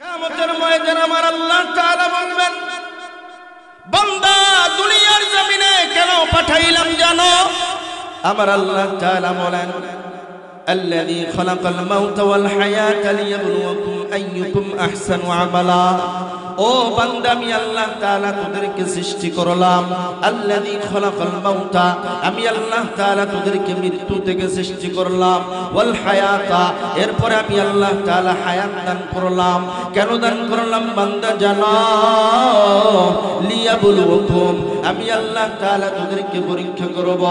কিয়ামতের ময়দানে আমার আল্লাহ তাআলা বলবেন, বান্দা দুনিয়ার জমিনে কেন পাঠাইলাম জানো? আমার আল্লাহ তাআলা বলেন, আল্লাযী খালাকাল মাউতা ওয়াল হায়াতা লিয়াবলুয়াকুম আইয়ুকুম আহসানু আমালা। ও বান্দা, আমি আল্লাহ তাআলা তোদেরকে সৃষ্টি করলাম। আল্লাযী খালাকাল মাউতা, আমি আল্লাহ তাআলা তোদেরকে মৃত্যু থেকে সৃষ্টি করলাম। ওয়াল হায়াতা, এরপরে আমি আল্লাহ তাআলা হায়াত দান করলাম। কেন দান করলাম বান্দা জানো? লিয়াবলুয়াকুম, আমি আল্লাহ তাআলা তোদেরকে পরীক্ষা করব।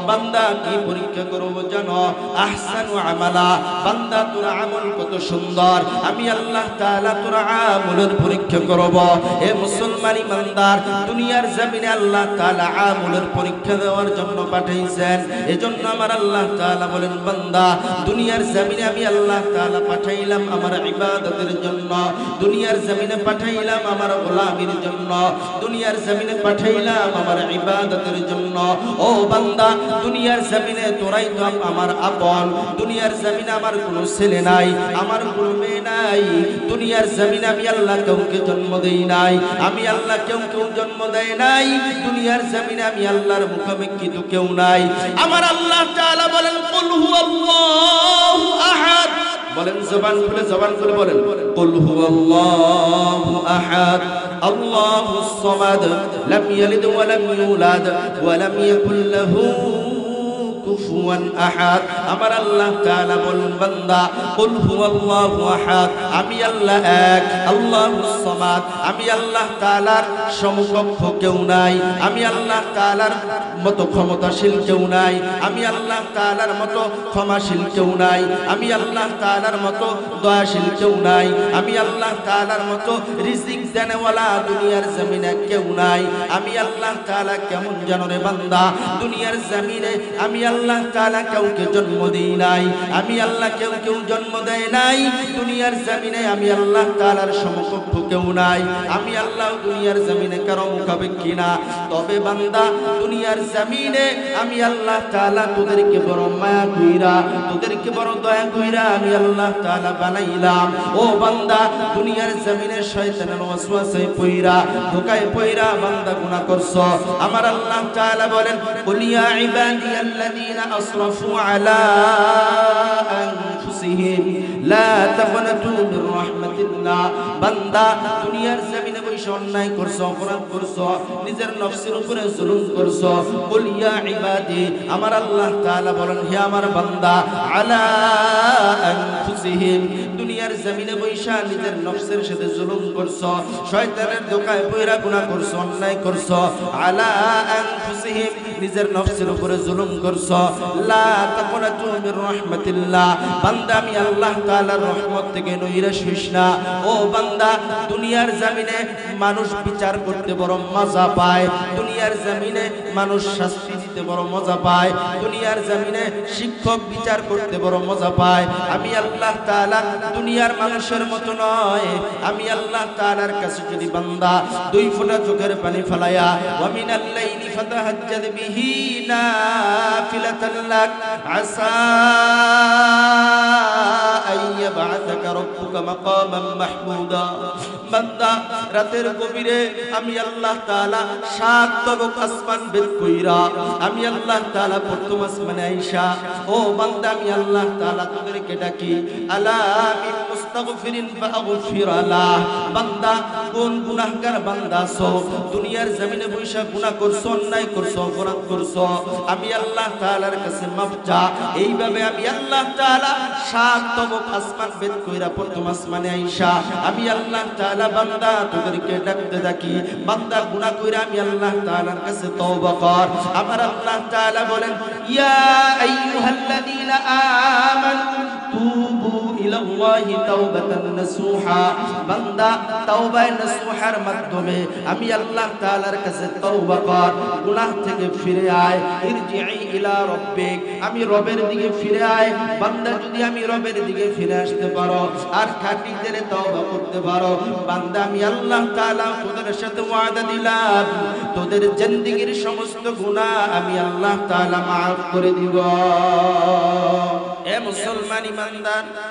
বান্দা কি পরীক্ষা করব জানো? আহসানু আমালা, বান্দা তোর আমল কত সুন্দর, আমি আল্লাহ তাআলা তোর আমলের পরীক্ষা করব। হে মুসলমান ইমানদার, দুনিয়ার জমিনে আল্লাহ তাআলা আমলের পরীক্ষা দেওয়ার জন্য পাঠাইছেন। এজন্য আমার আল্লাহ তাআলা বলেন, বান্দা দুনিয়ার জমিনে আমি আল্লাহ তাআলা পাঠাইলাম আমার ইবাদতের জন্য, দুনিয়ার জমিনে পাঠাইলাম আমার গোলামির জন্য, দুনিয়ার জমিনে পাঠাইলাম আমার ইবাদতের জন্য। ও বান্দা, দুনিয়ার জমিনে তোরাই তো আমার আপন, দুনিয়ার জমিনে আমার কোনো ছেলে নাই, আমার কোনো মেয়ে নাই, দুনিয়ার জমিনে আমি আল্লাহ কাউকে জন্ম দেই নাই, আমি আল্লাহ কেউ জন্ম দেয় নাই, দুনিয়ার জমিনে আমি আল্লাহর মুখাপেক্ষী তো কেউ নাই। আমার আল্লাহ তাআলা বলেন, কুল হুয়াল্লাহু আহাদ, বলেন জবান খুলে বলেন, কুল হুয়াল্লাহু আহাদ আল্লাহুস সামাদ লাম ইয়ালিদ ওয়া লাম ইউলাদ ওয়া লাম ইয়াকুল লাহু কুফুয়ান আহাদ। আমার আল্লাহ তাআলা বলেন, বান্দা কুল হুয়াল্লাহু আহাদ, আমি আল্লাহ এক, আল্লাহুস সামাদ, আমি আল্লাহ তাআলার সমকক্ষ কেউ নাই, আমি আল্লাহ তাআলার মতো ক্ষমতাশীল কেউ নাই, আমি আল্লাহ তাআলার মতো ক্ষমাশীল কেউ নাই, আমি আল্লাহ তাআলার মতো দয়াশীল কেউ নাই, আমি আল্লাহ তাআলার মতো রিজিক দেনেওয়ালা দুনিয়ার জমিনে কেউ নাই। আমি আল্লাহ তাআলা কেমন জানো রে বান্দা? দুনিয়ার জমিনে আমি আল্লাহ তাআলা কাউকে জন্ম দেই নাই, আমি আল্লাহ কেউ জন্ম দেয় নাই, দুনিয়ার জমিনে আমি আল্লাহ তাআলার সমকক্ষ কেউ নাই, আমি আল্লাহ দুনিয়ার জমিনে কারো মুখাপেক্ষী না। তবে বান্দা দুনিয়ার জমিনে আমি আল্লাহ তাআলা তোদেরকে বড় মায়া কইরা, তোদেরকে বড় দয়া কইরা আমি আল্লাহ তাআলা বানাইলাম। ও বান্দা, দুনিয়ার জমিনে শয়তানের ওয়াসওয়াসায় পইরা, ধোঁকায় পইরা বান্দা গুনাহ করছো। আমার আল্লাহ তাআলা বলেন, কুল ইয়া ইবাদিয়াল্লাযীনা আসরাফু আলা আনফুসিহিম লা তাকনাতু মির রাহমাতিল্লাহ। বান্দা দুনিয়ার জমিনে বসে অন্যায় করছো, অপরাধ করছো, নিজের নফসের উপরে জুলুম করছো। কুল ইয়া ইবাদি, আমার আল্লাহ তাআলা বলেন, হে আমার বান্দা, আলা আনফুসিহিম, দুনিয়ার জমিনে বসে নিজের নফসের সাথে জুলুম করছো, শয়তানের ধোঁকায় পইরা গুনাহ করছো, অন্যায় করছো। আলা আনফুসিহিম, নিজের নফসের উপরে জুলুম করছো। লা তাকনাতু মির রাহমাতিল্লাহ, বান্দা আমি আল্লাহ তাআলার রহমত থেকে নৈরাশ হইস না। ও বান্দা, দুনিয়ার জমিনে মানুষ বিচার করতে বড় মজা পায়, দুনিয়ার জমিনে মানুষ শাস্তি দিতে বড় মজা পায়, দুনিয়ার জমিনে শিক্ষক বিচার করতে বড় মজা পায়। আমি আল্লাহ তাআলা দুনিয়ার মানুষের মতো নয়। আমি আল্লাহ তাআলার কাছে যদি বান্দা দুই ফোঁটা চোখের পানি ফেলায়া ওয়া মিনাল লাইলি ফাতাহাজ্জাদ বিহি নাফিলাতান লাক আসা আইয়াবআসাকা রাব্বুকা মাকামান মাহমুদা। বান্দা রাতের গভীরে আমি আল্লাহ তাআলা 7 তবক আসমান ভেদ কইরা আমি আল্লাহ তাআলা প্রথম আসমানে আইসা, ও বান্দা আমি আল্লাহ তাআলা তোদেরকে ডাকি, আলা মিন মুস্তাগফিরিন ফাগফির লাহ। বান্দা কোন গুনাহগার বান্দা আছো, দুনিয়ার জমিনে বইসা গুনাহ করছো, অন্যায় করছো, অপরাধ করছো, আমি আল্লাহ তাআলার কাছে মাফ চা। এইভাবে আমি আল্লাহ তাআলা 7 তবক আসমান ভেদ কইরা প্রথম আসমানে আইসা আমি আল্লাহ তাআলা বান্দা তোদেরকে ডাকতে থাকি। বান্দা গুনাহ কইরা আমি আল্লাহ তাআলার কাছে তওবা কর। আমার আল্লাহ তাআলা বলেন, ইয়া আইয়ুহাল্লাযীনা আমানু তুবু ইলাল্লাহি তাওবাতান নাসুহা। বান্দা তাওবায়ে নাসুহার মাধ্যমে আমি আল্লাহ তাআলার কাছে তওবা কর, গুনাহ থেকে ফিরে আয়। ইরজিই ইলা রাব্বিক, আমি রবের দিকে ফিরে আয়। বান্দা যদি আমি রবের দিকে ফিরে আসতে পারো আর খাঁটি দিলে তওবা করতে পারো, বান্দা আমি আল্লাহ তাআলা তোদের সাথে ওয়াদা দিলাম, তোদের জিন্দেগীর সমস্ত গুনাহ আমি আল্লাহ তাআলা maaf করে দিব। এ মুসলমান ইমানদার, দুনিয়ার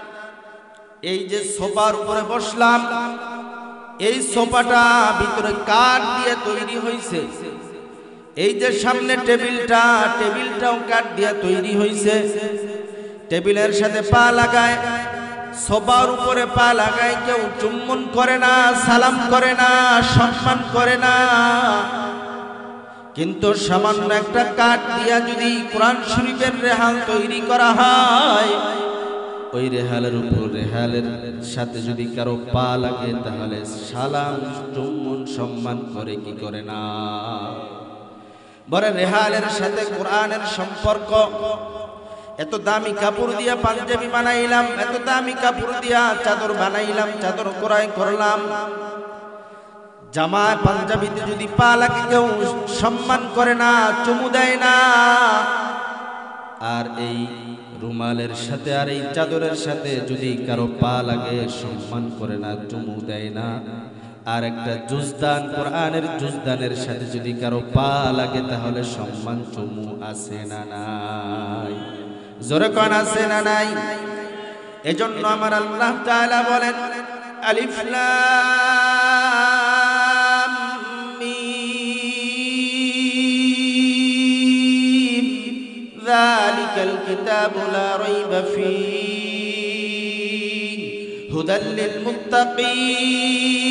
জমিনে বৈশা অন্যায় করছো, অপরাধ করছো, নিজের নফসের উপরে জুলুম করছো, শয়তানের ধোঁকায় পইরা গুনাহ করছো, আমি আল্লাহ তাআলা এই যে সোফার উপরে বসলাম, এই সোফাটা ভিতরে কাঠ দিয়ে তৈরি হয়েছে। এই যে সামনে টেবিলটাও কাঠ দিয়ে তৈরি হয়েছে। টেবিলের সাথে পা লাগায়, সোফার উপরে পা লাগায় কেউ চুম্বন করে না, সালাম করে না, সম্মান করে না। কিন্তু সামান্য একটা কাঠ দিয়া যদি কোরআন শরীফের রেহাল তৈরি করা হয়, ওই রেহালের উপর রেহালের সাথে যদি কারো পা লাগে তাহলে সালাম চুম্বন সম্মান করে কি করে না? বলে রেহালের সাথে কোরআনের সম্পর্ক। এত দামি কাপড় দিয়া পাঞ্জাবি বানাইলাম, এত দামি কাপড় দিয়া চাদর বানাইলাম, চাদর ক্রয় করলাম, জামা পাঞ্জাবিতে যদি পা লাগে কেউ সম্মান করে না, চুমু দেয় না। আর এই রুমালের সাথে আর এই চাদরের সাথে যদি কারো পা লাগে সম্মান করে না, চুমু দেয় না। আর একটা জুজদান, কোরআনের জুজদানের সাথে যদি কারো পা লাগে তাহলে সম্মান চুমু আছে না নাই? জোরে কোন আছে না নাই? এজন্য আমার আল্লাহ তাআলা বলেন আলিফ লাম মিম যালিকাল কিতাবু লা রাইবা ফীহি হুদাল লিল মুত্তাকিন।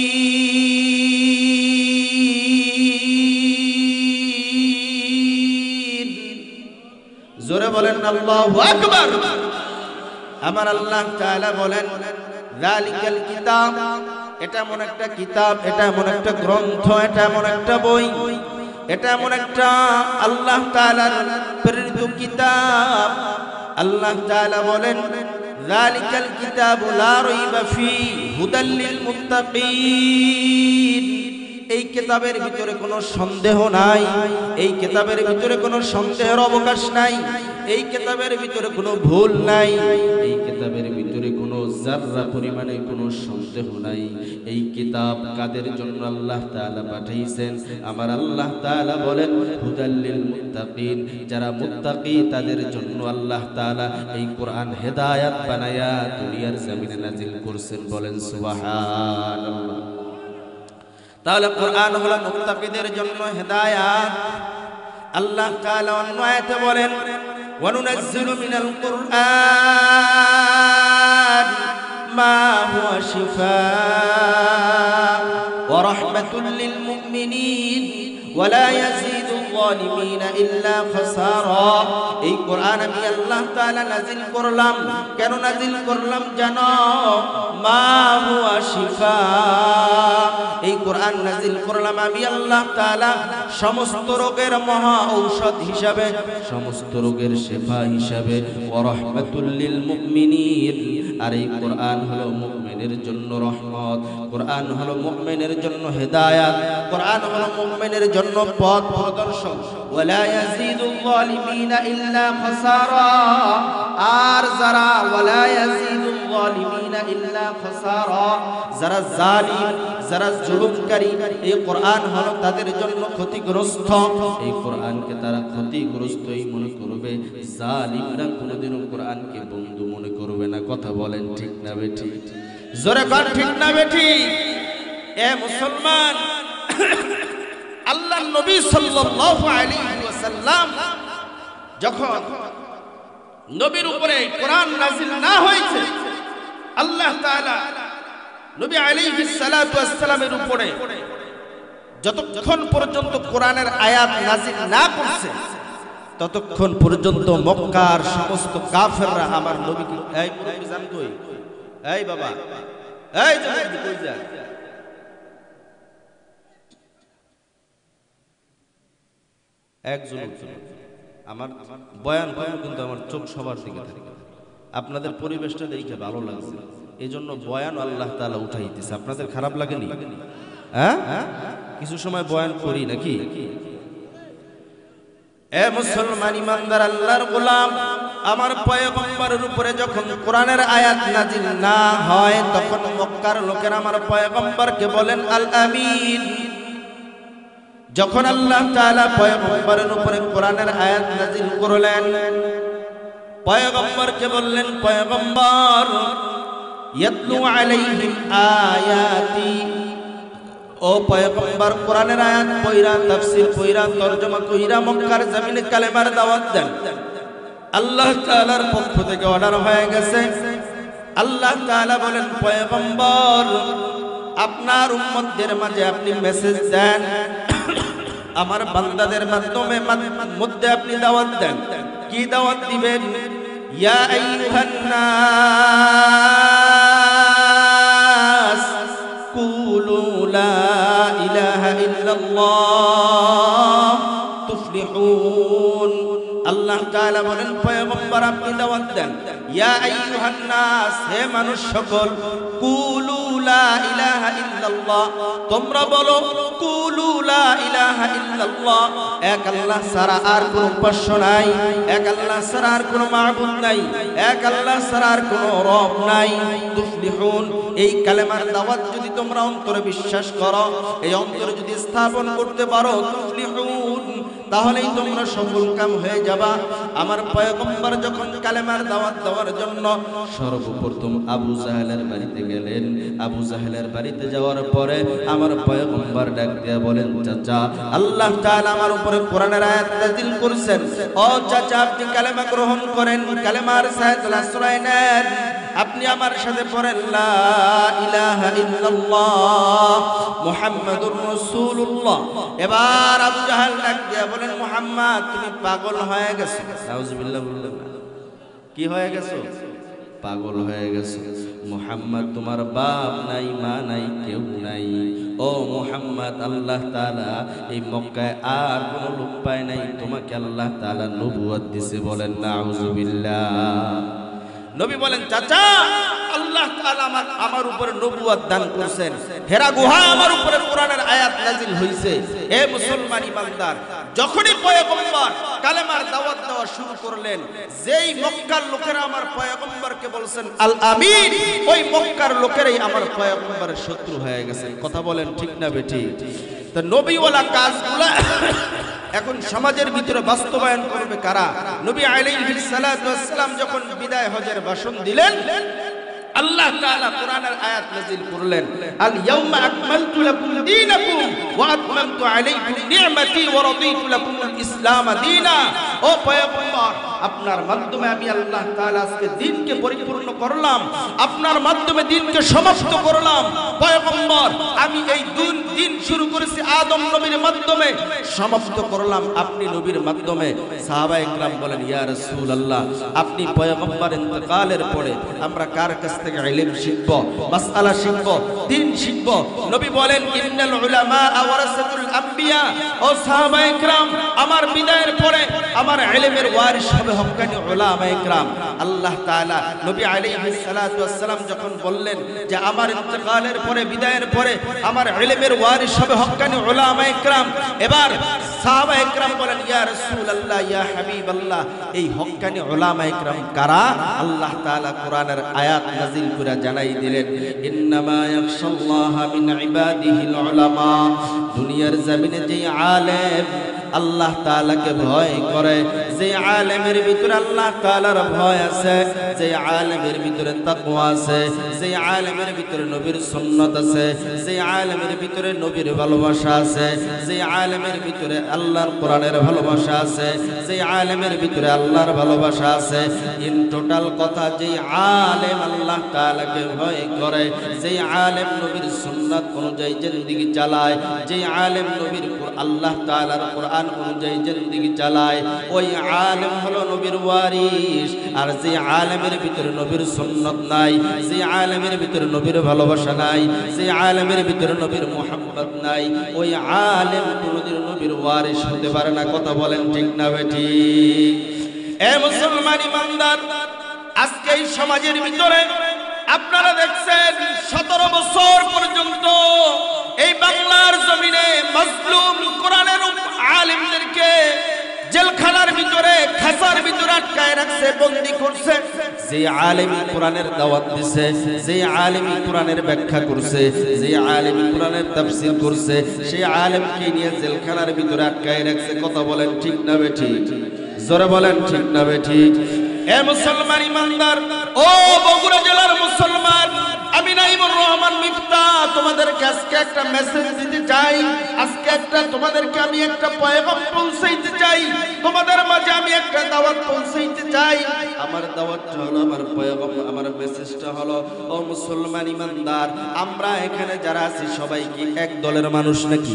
জোরে বলেন আল্লাহু আকবার। আমার আল্লাহ তাআলা বলেন যালিকাল কিতাব, এটা এমন একটা কিতাব, এটা এমন একটা গ্রন্থ, এটা এমন একটা বই, এটা এমন একটা আল্লাহ তাআলার প্রেরিত কিতাব। আল্লাহ তাআলা বলেন যালিকাল কিতাবু লা রাইবা ফীহি হুদাল লিল মুত্তাকিন। এই কিতাবের ভিতরে কোনো সন্দেহ নাই, এই কিতাবের ভিতরে কোনো সন্দেহের অবকাশ নাই, এই কিতাবের ভিতরে কোনো ভুল নাই, এই কিতাবের ভিতরে কোনো যাররা পরিমাণে কোনো সন্দেহ নাই। এই কিতাব কাদের জন্য আল্লাহ তাআলা পাঠাইছেন? আমার আল্লাহ তাআলা বলেন হুদাল লিল মুত্তাকিন, যারা মুত্তাকি তাদের জন্য আল্লাহ তাআলা এই কোরআন হেদায়েত বানায়া দুনিয়ার জমিনে নাজিল করছেন। বলেন সুবহানাল্লাহ। তাহলে কোরআন হলো মুত্তাকিদের জন্য হেদায়েত। আল্লাহ তাআলা অন্য আয়াতে বলেন ওয়া নুনাজ্জিলু মিনাল কুরআন মা হুয়া শিফাء ওয়া রাহমাতুল লিল মুমিনিন ওয়া লা ইয়াজিদুল যালিমিনা ইল্লা খাসারা। এই কোরআন আমি আল্লাহ তাআলা নাজিল করলাম। কেন নাজিল করলাম জানো? মা হুয়া শিফা, এই কোরআন নাজিল করলাম আমি আল্লাহ তাআলা সমস্ত রোগের মহা ঔষধ হিসাবে, সমস্ত রোগের শেফা হিসাবে। ওয়া রাহমাতুল লিল মুমিনিন, আর এই কোরআন হলো মুমিনের জন্য রহমত, কোরআন হলো মুমিনের জন্য হেদায়েত, কোরআন হলো মুমিনের জন্য পথ প্রদর্শক। ওয়া লা ইয়াজিদুল যালিমিনা ইল্লা খাসারা, আর যারা ওয়া লা ইয়াজিদুল যালিমিনা ইল্লা খাসারা, যারা জালিম, যারা জুলুমকারী, এই কোরআন হলো তাদের জন্য ক্ষতিগ্রস্ত। এই কোরআনকে তারা ক্ষতিগ্রস্তই মনে করবে, জালিমরা কোনোদিনও কোরআনকে বন্ধু মনে করবে না। কথা বলেন ঠিক না বেঠি? জোরে কর ঠিক না বেঠি? এ মুসলমান, আল্লাহর নবী সাল্লাল্লাহু আলাইহি ওয়াসাল্লাম যখন নবীর উপরে কোরআন নাযিল না হয়েছে, আল্লাহ তাআলা নবী আলাইহিস সালাতু ওয়াস সালামের উপরে যতক্ষণ পর্যন্ত কোরআনের আয়াত নাযিল না করছে ততক্ষণ পর্যন্ত মক্কার সমস্ত কাফেররা আমার নবীকে এই মুরব্বি জান কই, এই বাবা, এই জান কই যা, একজন আমার বয়ান করব কিন্তু আমার চোখ সবার দিকে থাকে। আপনাদের পরিবেশটা দেখে ভালো লাগছে, এই জন্য বয়ান আল্লাহ তাআলা উঠাইতেছে। আপনাদের খারাপ লাগেনি? হ্যাঁ, কিছু সময় বয়ান করি নাকি? এ মুসলমান ইমানদার আল্লাহর গোলাম, আমার পয়গম্বরের উপরে যখন কোরআনের আয়াত নাজিল না হয় তখন মক্কার লোকেরা আমার পয়গম্বরকে বলেন আল আমিন। যখন আল্লাহ তাআলা পয়গম্বরের উপরে কোরআনের আয়াত নাজিল করলেন, পয়গম্বরকে বললেন পয়গম্বর ইয়াতলু আলাইহিম আয়াতি, ও পয়গম্বর কোরআনের আয়াত পয়রা, তাফসীর পয়রা, তরজমা কইরা মক্কার জমিনে কালেমার দাওয়াত দেন। আল্লাহ তাআলার পক্ষ থেকে অর্ডার হয়ে গেছে। আল্লাহ তাআলা বলেন, পয়গম্বর আপনার উম্মতদের মাঝে আপনি মেসেজ দেন, আমার বান্দাদের মাধ্যমে মধ্যে আপনি দাওয়াত দেন। কি দাওয়াত দিবেন? ইয়া আইয়ুহান নাস কুলু লা ইলাহা ইল্লাল্লাহ তুফলিহুন। আল্লাহ তাআলা বলেন, পয়গম্বর আপনি দাওয়াত দেন, ইয়া আইয়ুহান নাস, হে মানুষ সকল, কুলু লা ইলাহা ইল্লাল্লাহ, তোমরা বলো কুলু লা ইলাহা ইল্লাল্লাহ, এক আল্লাহ ছাড়া আর কোনো উপাস্য নাই, এক আল্লাহ ছাড়া আর কোনো মাবুদ নাই, এক আল্লাহ ছাড়া আর কোনো রব নাই। তুফলিহুন, এই কালেমার দাওয়াত যদি তোমরা অন্তরে বিশ্বাস করো, এই অন্তরে যদি স্থাপন করতে পারো, তুফলিহুন, তাহলেই তোমরা সফল কাম হয়ে যাবা। আমার পয়গম্বর যখন কালেমার দাওয়াত দেওয়ার জন্য সর্বপ্রথম আবু জাহেলের বাড়িতে গেলেন, আবু জাহেলের বাড়িতে যাওয়ার পরে আমার পয়গম্বর ডাক দিয়ে বলেন, চাচা আল্লাহ তাআলা আমার উপরে কোরআনের আয়াত নাযিল করেছেন, ও চাচা আপনি কালেমা গ্রহণ করেন, কালেমার সাহায্যে আশ্রয় নেন, আপনি আমার সাথে পড়েন লা ইলাহা ইল্লাল্লাহ মুহাম্মাদুর রাসূলুল্লাহ। এবার আবু জাহেল ডাক দিয়ে বলেন, মুহাম্মদ তুমি পাগল হয়ে গেছো। নাউজুবিল্লাহ বললেন না, কি হয়ে গেছো? পাগল হয়ে গেছো। মুহাম্মদ তোমার বাপ নাই, মা নাই, কেউ নাই। ও মুহাম্মদ, আল্লাহ তাআলা এই মক্কায় আর কোনো লোক পায় নাই, তোমাকে আল্লাহ তাআলা নবুয়ত দিয়েছে। বলেন নাউজুবিল্লাহ। নবী বলেন, চাচা আল্লাহ তাআলা আমার উপরে নবুয়ত দান করেছেন, হেরা গুহায় আমার উপরে কোরআনের আয়াত নাযিল হইছে। হে মুসলমান ইমানদার, যখনই পয়গম্বর কালেমার দাওয়াত দেওয়া শুরু করলেন, যেই মক্কার লোকেরা আমার পয়গম্বরকে বলছেন আল আমিন, ওই মক্কার লোকেরাই আমার পয়গম্বরের শত্রু হয়ে গেছে। কথা বলেন ঠিক না বেঠিক? তো নবীওয়ালা কাজগুলা এখন সমাজের ভিতরে বাস্তবায়ন করবে কারা? নবী আলাইহিস সালাতু ওয়াস সালাম যখন বিদায় হজের ভাষণ দিলেন, আল্লাহ তাআলা কোরআনের আয়াত নাযিল করলেন, আল ইয়াউমা আকমালতু লাকুম দীনাকুম ওয়া আতমামতু আলাইকুম নি'মাতি ওয়া রাদিতু লাকুমুল ইসলাম দীনা। ও পয়গম্বর, আপনার মাধ্যমে আমি আল্লাহ তাআলা আজকে দ্বীনকে পরিপূর্ণ করলাম, আপনার মাধ্যমে দ্বীনকে সমাপ্ত করলাম। পয়গম্বর, আমি এই দ্বীন শুরু করেছি আদম নবীর মাধ্যমে, সমাপ্ত করলাম আপনি নবীর মাধ্যমে। সাহাবায়ে কেরাম বলেন, ইয়া রাসূলুল্লাহ, আপনি পয়গম্বর ইন্তেকালের পরে আমরা কার কাছ থেকে ইলম শিখব, মাসআলা শিখব, দ্বীন শিখব? নবী বলেন, ইন্নাল উলামা ওয়ারাসাতুল আম্বিয়া। ও সাহাবায়ে কেরাম, আমার বিদায়ের পরে আমার ইলমের ওয়ারিস হবে হক্কানি উলামায়ে কেরাম। আল্লাহ তাআলা নবী আলাইহিস সালাতু ওয়াস সালাম যখন বললেন যে আমার ইন্তেকালের পরে, বিদায়ের পরে আমার ইলমের ওয়ারিস হবে হক্কানি উলামায়ে কেরাম, এবার সাহাবায়ে কেরাম বলেন, ইয়া রাসূলুল্লাহ, ইয়া হাবিবাল্লাহ, এই হক্কানি উলামায়ে কেরাম কারা? আল্লাহ তাআলা কোরআনের আয়াত নাযিল করে জানাই দিলেন, ইন্নামা ইয়াখশাল্লাহা মিন ইবাদিহিল উলামা। দুনিয়ার জমিনে যে আলেম আল্লাহ তাআলাকে ভয় করে, যে আলেমের ভিতরে আল্লাহ তাআলার ভয় আছে, যে আলেমের ভিতরে তাকওয়া আছে, যে আলেমের ভিতরে নবীর সুন্নাত আছে, যে আলেমের ভিতরে নবীর ভালোবাসা আছে, যে আলেমের ভিতরে আল্লাহর কোরআনের ভালোবাসা আছে, যে আলেমের ভিতরে আল্লাহর ভালোবাসা আছে, ইন টোটাল কথা, যে আলেম আল্লাহ তাআলাকে ভয় করে, যে আলেম নবীর সুন্নাত অনুযায়ী জিন্দেগি চালায়, যে আলেম নবীর আল্লাহ তাআলার কোরআন অনুযায়ী জিন্দেগি চালায়, ওই আলেম হলো নবীর ওয়ারিস। আর যে আলেমের ভিতরে নবীর সুন্নাত নাই, যে আলেমের ভিতরে নবীর ভালোবাসা নাই, যে আলেমের ভিতরে নবীর মুহাব্বত নাই, ওই আলেম কোনদিন নবীর ওয়ারিস হতে পারে না। কথা বলেন ঠিক না বেঠিক? এ মুসলমান ইমানদার, আজকে এই সমাজের ভিতরে আপনারা দেখছেন 17 বছর পর্যন্ত এই বাংলার জমিনে মাজলুম কোরআনের আলেমদেরকে জেলখানার ভিতরে, খাঁচার ভিতরে আটকায় রাখছে, বন্দী করছে। যে আলেম কোরআনের দাওয়াত দিছে, যে আলেম কোরআনের ব্যাখ্যা করছে, যে আলেম কোরআনের তাফসীর করছে, সেই আলেমকে নিয়ে জেলখানার ভিতরে আটকায় রাখছে। কথা বলেন ঠিক না বেঠিক? জোরে বলেন ঠিক না বেঠিক? এ মুসলমান ইমানদার, ও বগুড়া জেলার মুসলমান, আমি নাইমুর রহমান মিফতা তোমাদেরকে আজকে একটা মেসেজ দিতে চাই। আজকে তোমাদেরকে আমি একটা পয়গাম পৌঁছাইতে চাই, তোমাদের মাঝে আমি একটা দাওয়াত পৌঁছাইতে চাই। আমার দাওয়াতটা হলো, আমার পয়গাম, আমার মেসেজটা হলো, ও মুসলমান ইমানদার, আমরা এখানে যারা আছি সবাই কি এক দলের মানুষ নাকি?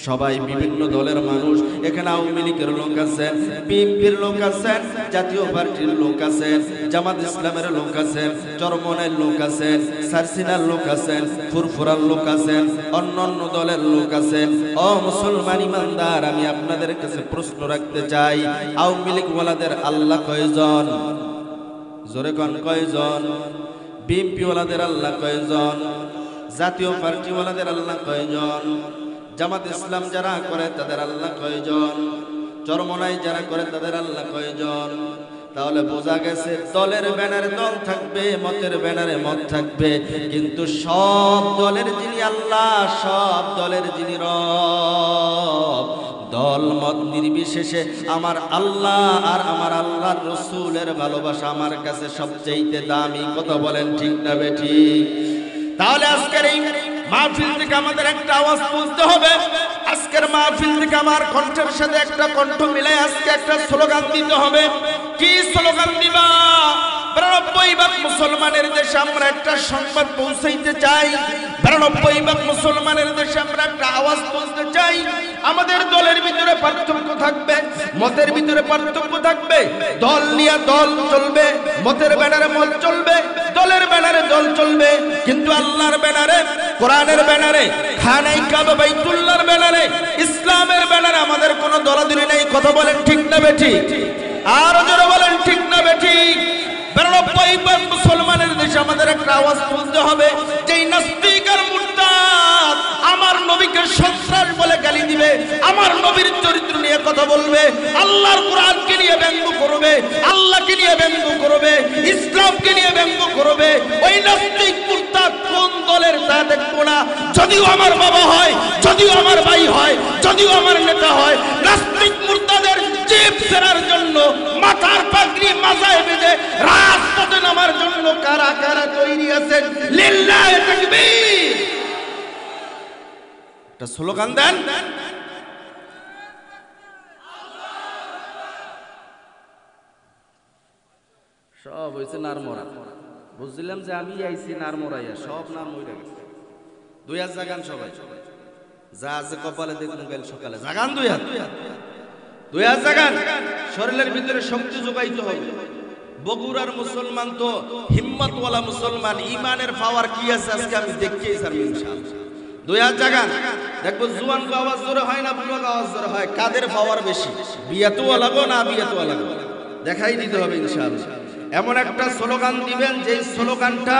সবাই বিভিন্ন দলের মানুষ। এখানে আওয়ামী লীগের লোক আছেন, বিএনপির লোক আছেন, জাতীয় পার্টির লোক আছেন, জামাত ইসলামের লোক আছেন, চরমনের লোক আছেন, সারসিনার লোক আছেন, ফুরফুরার লোক আছেন, অন্যান্য দলের লোক আছেন। ও মুসলমান ইমানদার, আমি আপনাদের কাছে প্রশ্ন রাখতে চাই, আওয়ামী লীগ ওয়ালাদের আল্লাহ কয়জন? জোরে কোন কয়জন? বিএনপি ওয়ালাদের আল্লাহ কয়জন? জাতীয় পার্টি ওয়ালাদের আল্লাহ কয়জন? জামাত ইসলাম যারা করে তাদের আল্লাহ কয়জন? চরমনাই যারা করে তাদের আল্লাহ কয়জন? তাহলে বোঝা গেছে দলের ব্যানারে দল থাকবে, মতের ব্যানারে মত থাকবে, কিন্তু সব দলের যিনি আল্লাহ, সব দলের যিনি রব, দল মত নির্বিশেষে আমার আল্লাহ আর আমার আল্লাহর রাসূলের ভালোবাসা আমার কাছে সবচেয়ে দামি। কথা বলেন ঠিক না বেঠিক? তাহলে আজকের এই মাহফিল থেকে আমাদের একটা আওয়াজ তুলতে হবে। আজকের মাহফিল থেকে আমার কণ্ঠের সাথে একটা কণ্ঠ মিলাই আজকে একটা স্লোগান দিতে হবে। কি স্লোগান দিবা? 92 ভাগ মুসলমানের দেশে আমরা একটা সংবাদ পৌঁছাইতে চাই। 92 ভাগ মুসলমানের দেশে আমরা একটা আওয়াজ তুলতে চাই। আমাদের দলের ভিতরে পার্থক্য থাকবে, মতের ভিতরে পার্থক্য থাকবে, দল নিয়ে দল চলবে, মতের ব্যানারে মত চলবে, দলের ব্যানারে দল চলবে, কিন্তু আল্লাহর ব্যানারে, কোরআনের ব্যানারে, খানায়ে কাবা বাইতুল্লাহর ব্যানারে, ইসলামের ব্যানারে আমাদের কোনো দলাদলি নেই। কথা বলেন ঠিক না বেঠিক? আর জোরে বলেন ঠিক না বেঠিক? 92 ভাগ মুসলমানের দেশে আমাদের একটা আওয়াজ তুলতে হবে। যেই নাস্তিক আর মুরতাদ আমার নবীকে সন্ত্রাস বলে গালি দিবে, আমার নবীর চরিত্র নিয়ে কথা বলবে, আল্লাহর কোরআনকে নিয়ে ব্যঙ্গ করবে, আল্লাহকে নিয়ে ব্যঙ্গ করবে, ইসলামকে নিয়ে ব্যঙ্গ করবে, ওই নাস্তিক মুরতাদ কোন দলের তা দেখবো না। যদিও আমার বাবা হয়, যদিও আমার ভাই হয়, যদিও আমার নেতা হয়, নাস্তিক মুরতাদের জিব ফেরার জন্য, মাথার পাগড়ি মাথায় বেঁধে রাজপথে নামার জন্য কারা কারা তৈরি আছেন? লিল্লাহি তাকবীর! একটা স্লোগান দেন। সব হয়েছে নারমরা। বুঝছিলাম যে আমি আইছি নারমরাইয়া, সব নার মরে গেছে। 2 হাত জাগান সবাই, যা আছে কপালে দেখুন গেল সকালে জাগান। 2 হাত, 2 হাত জাগান। শরীরের ভিতরে শক্তি যোগাইতে হবে। বগুড়ার মুসলমান তো হিম্মতওয়ালা মুসলমান, ইমানের পাওয়ার কি আছে আজকে আমি দেখতেই ছাড়ব ইনশাআল্লাহ। 2 হাত জাগান। দেখবো জুয়ান গো আওয়াজ জোরে হয় না বুড়ো গো আওয়াজ জোরে হয়? কাদের পাওয়ার বেশি? বিয়াতওয়া লাগো না বিয়াতওয়া লাগো? দেখাই দিতে হবে ইনশাআল্লাহ। এমন একটা স্লোগান দিবেন যে স্লোগানটা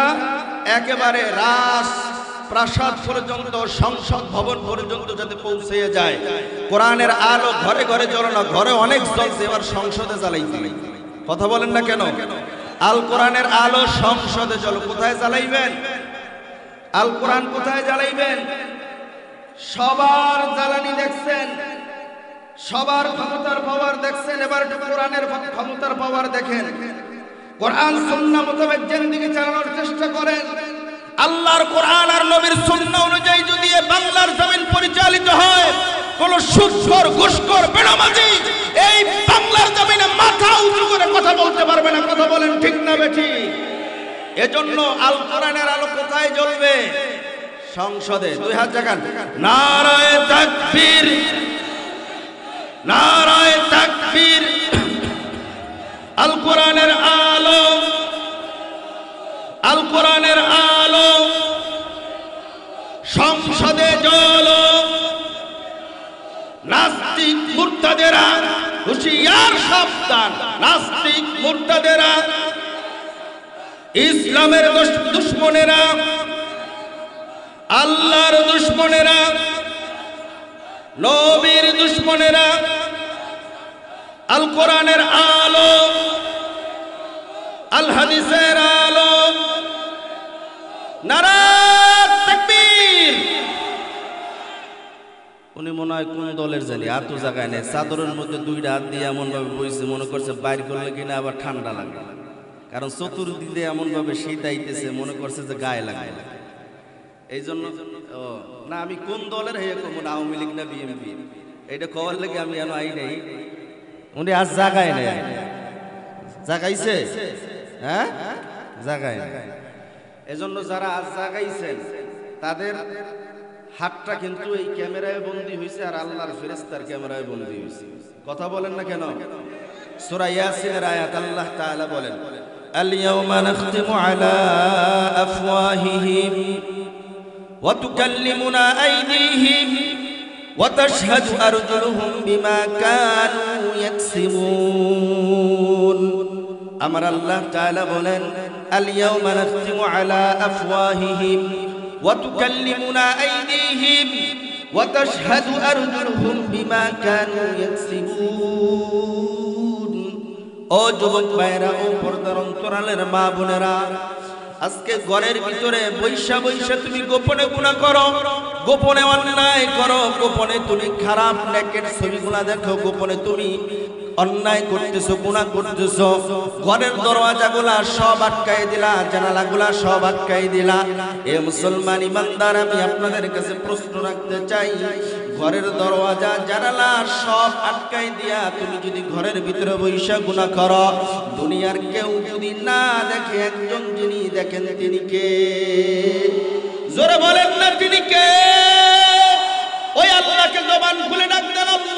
একেবারে রাস প্রাসাদ পর্যন্ত, সংসদ ভবন পর্যন্ত যাতে পৌঁছে যায়। কোরআনের আলো ঘরে ঘরে জ্বলে না, ঘরে অনেক জ্বলছে, এবার সংসদে জ্বালাইতে। কথা বলেন না কেন? আল কোরআনের আলো সংসদে জ্বলো। কোথায় জ্বালাইবেন? আল কোরআন কোথায় জ্বালাইবেন? সবার জ্বালানি দেখছেন, সবার ক্ষমতার পাওয়ার দেখছেন, এবার একটু কোরআনের ক্ষমতার পাওয়ার দেখেন। কোরআন সুন্নাহ মোতাবেক জিন্দেগি চালানোর চেষ্টা করেন। আল্লাহর কোরআন আর নবীর সুন্নাহ অনুযায়ী যদি বাংলার জমিন পরিচালিত হয়, কোন সুদখোর, ঘুষখোর, বেনামাজি এই বাংলার জমিনে মাথা উঁচু করে কথা বলতে পারবে না। কথা বলেন ঠিক না বেঠিক? এজন্য আল কোরআনের আলো কোথায় জ্বলবে? সংসদে। 2 হাত জাগান। নারায়ে তাকবীর, নারায়ে তাকবীর। আল কোরআনের আলো, আল কোরআনের আলো সংসদে জ্বলো। নাস্তিক মুরতাদেরা হুঁশিয়ার, সাবধান। নাস্তিক মুরতাদেরা, ইসলামের দুশমনেরা, আল্লাহর দুশমনেরা, নবীর দুশমনেরা, আল কোরআনের আলো, আল হাদিসের আলো, নারায়ে তাকবীর। উনি মনে হয় কোন দলের জানি, আর তো জায়গায় নেই। চাদরের মধ্যে 2টা হাত দিয়ে এমন ভাবে বইছে, মনে করছে বাইর করলে কিনা আবার ঠান্ডা লাগবে। কারণ চতুর্দিকে এমন ভাবে শীত আইতেছে মনে করছে যে গায়ে লাগে এই জন্য না আমি কোন দলের হয়ে কমন আওয়ামী লীগ না বিএনপি এটা কওয়ার লেগে আমি এনো আই নাই উনি আজ জাগায় নাই জাগাইছে হ্যাঁ জাগায় নাই এজন্য যারা আজ জাগাইছেন তাদের হাতটা কিন্তু এই ক্যামেরায় বন্দী হয়েছে আর আল্লাহর ফেরেশতার ক্যামেরায় বন্দী হয়েছে কথা বলেন না কেন সূরা ইয়াসিনের আয়াত আল্লাহ তাআলা বলেন আল ইয়াওমা নাখতিমু আলা আফওয়াহিহিম ওয়া তুকাল্লিমুনা আইদিহিম ওয়া তাশহাদু আরজুলুহুম বিমা কানু ইয়াকসিবুন আমার আল্লাহ তাআলা বলেন আল ইয়াওমা নাখতিমু আলা আফওয়াহিহিম ওয়া তুকাল্লিমুনা আইদিহিম ওয়া তাশহাদু আরজুলুহুম বিমা কানু ইয়াকসিবুন ও যুবক ভাইরা ও পর্দার অন্তরালের মা বোনেরা আজকে ঘরের ভিতরে বৈশা বৈশা তুমি গোপনে গুনাহ করো গোপনে অন্যায় করো গোপনে তুমি খারাপ নেকের ছবিগুলা দেখো গোপনে তুমি অন্যায় করতেছো গুনাহ করতেছো ঘরের দরওয়াজাগুলা সব আটকাই দিলা জানালাগুলা সব আটকাই দিলা এ মুসলমান ইমানদার আমি আপনাদের কাছে প্রশ্ন রাখতে চাই ঘরের দরওয়াজা জানালা সব আটকাই দিয়া তুমি যদি ঘরের ভিতরে বৈশা গুনাহ করো দুনিয়ার কেউ যদি না দেখে একজন যিনি দেখেন তিনি কে জোরে বলেন না তিনি কে ওই আল্লাহকে জবান খুলে ডাক দেন আল্লাহ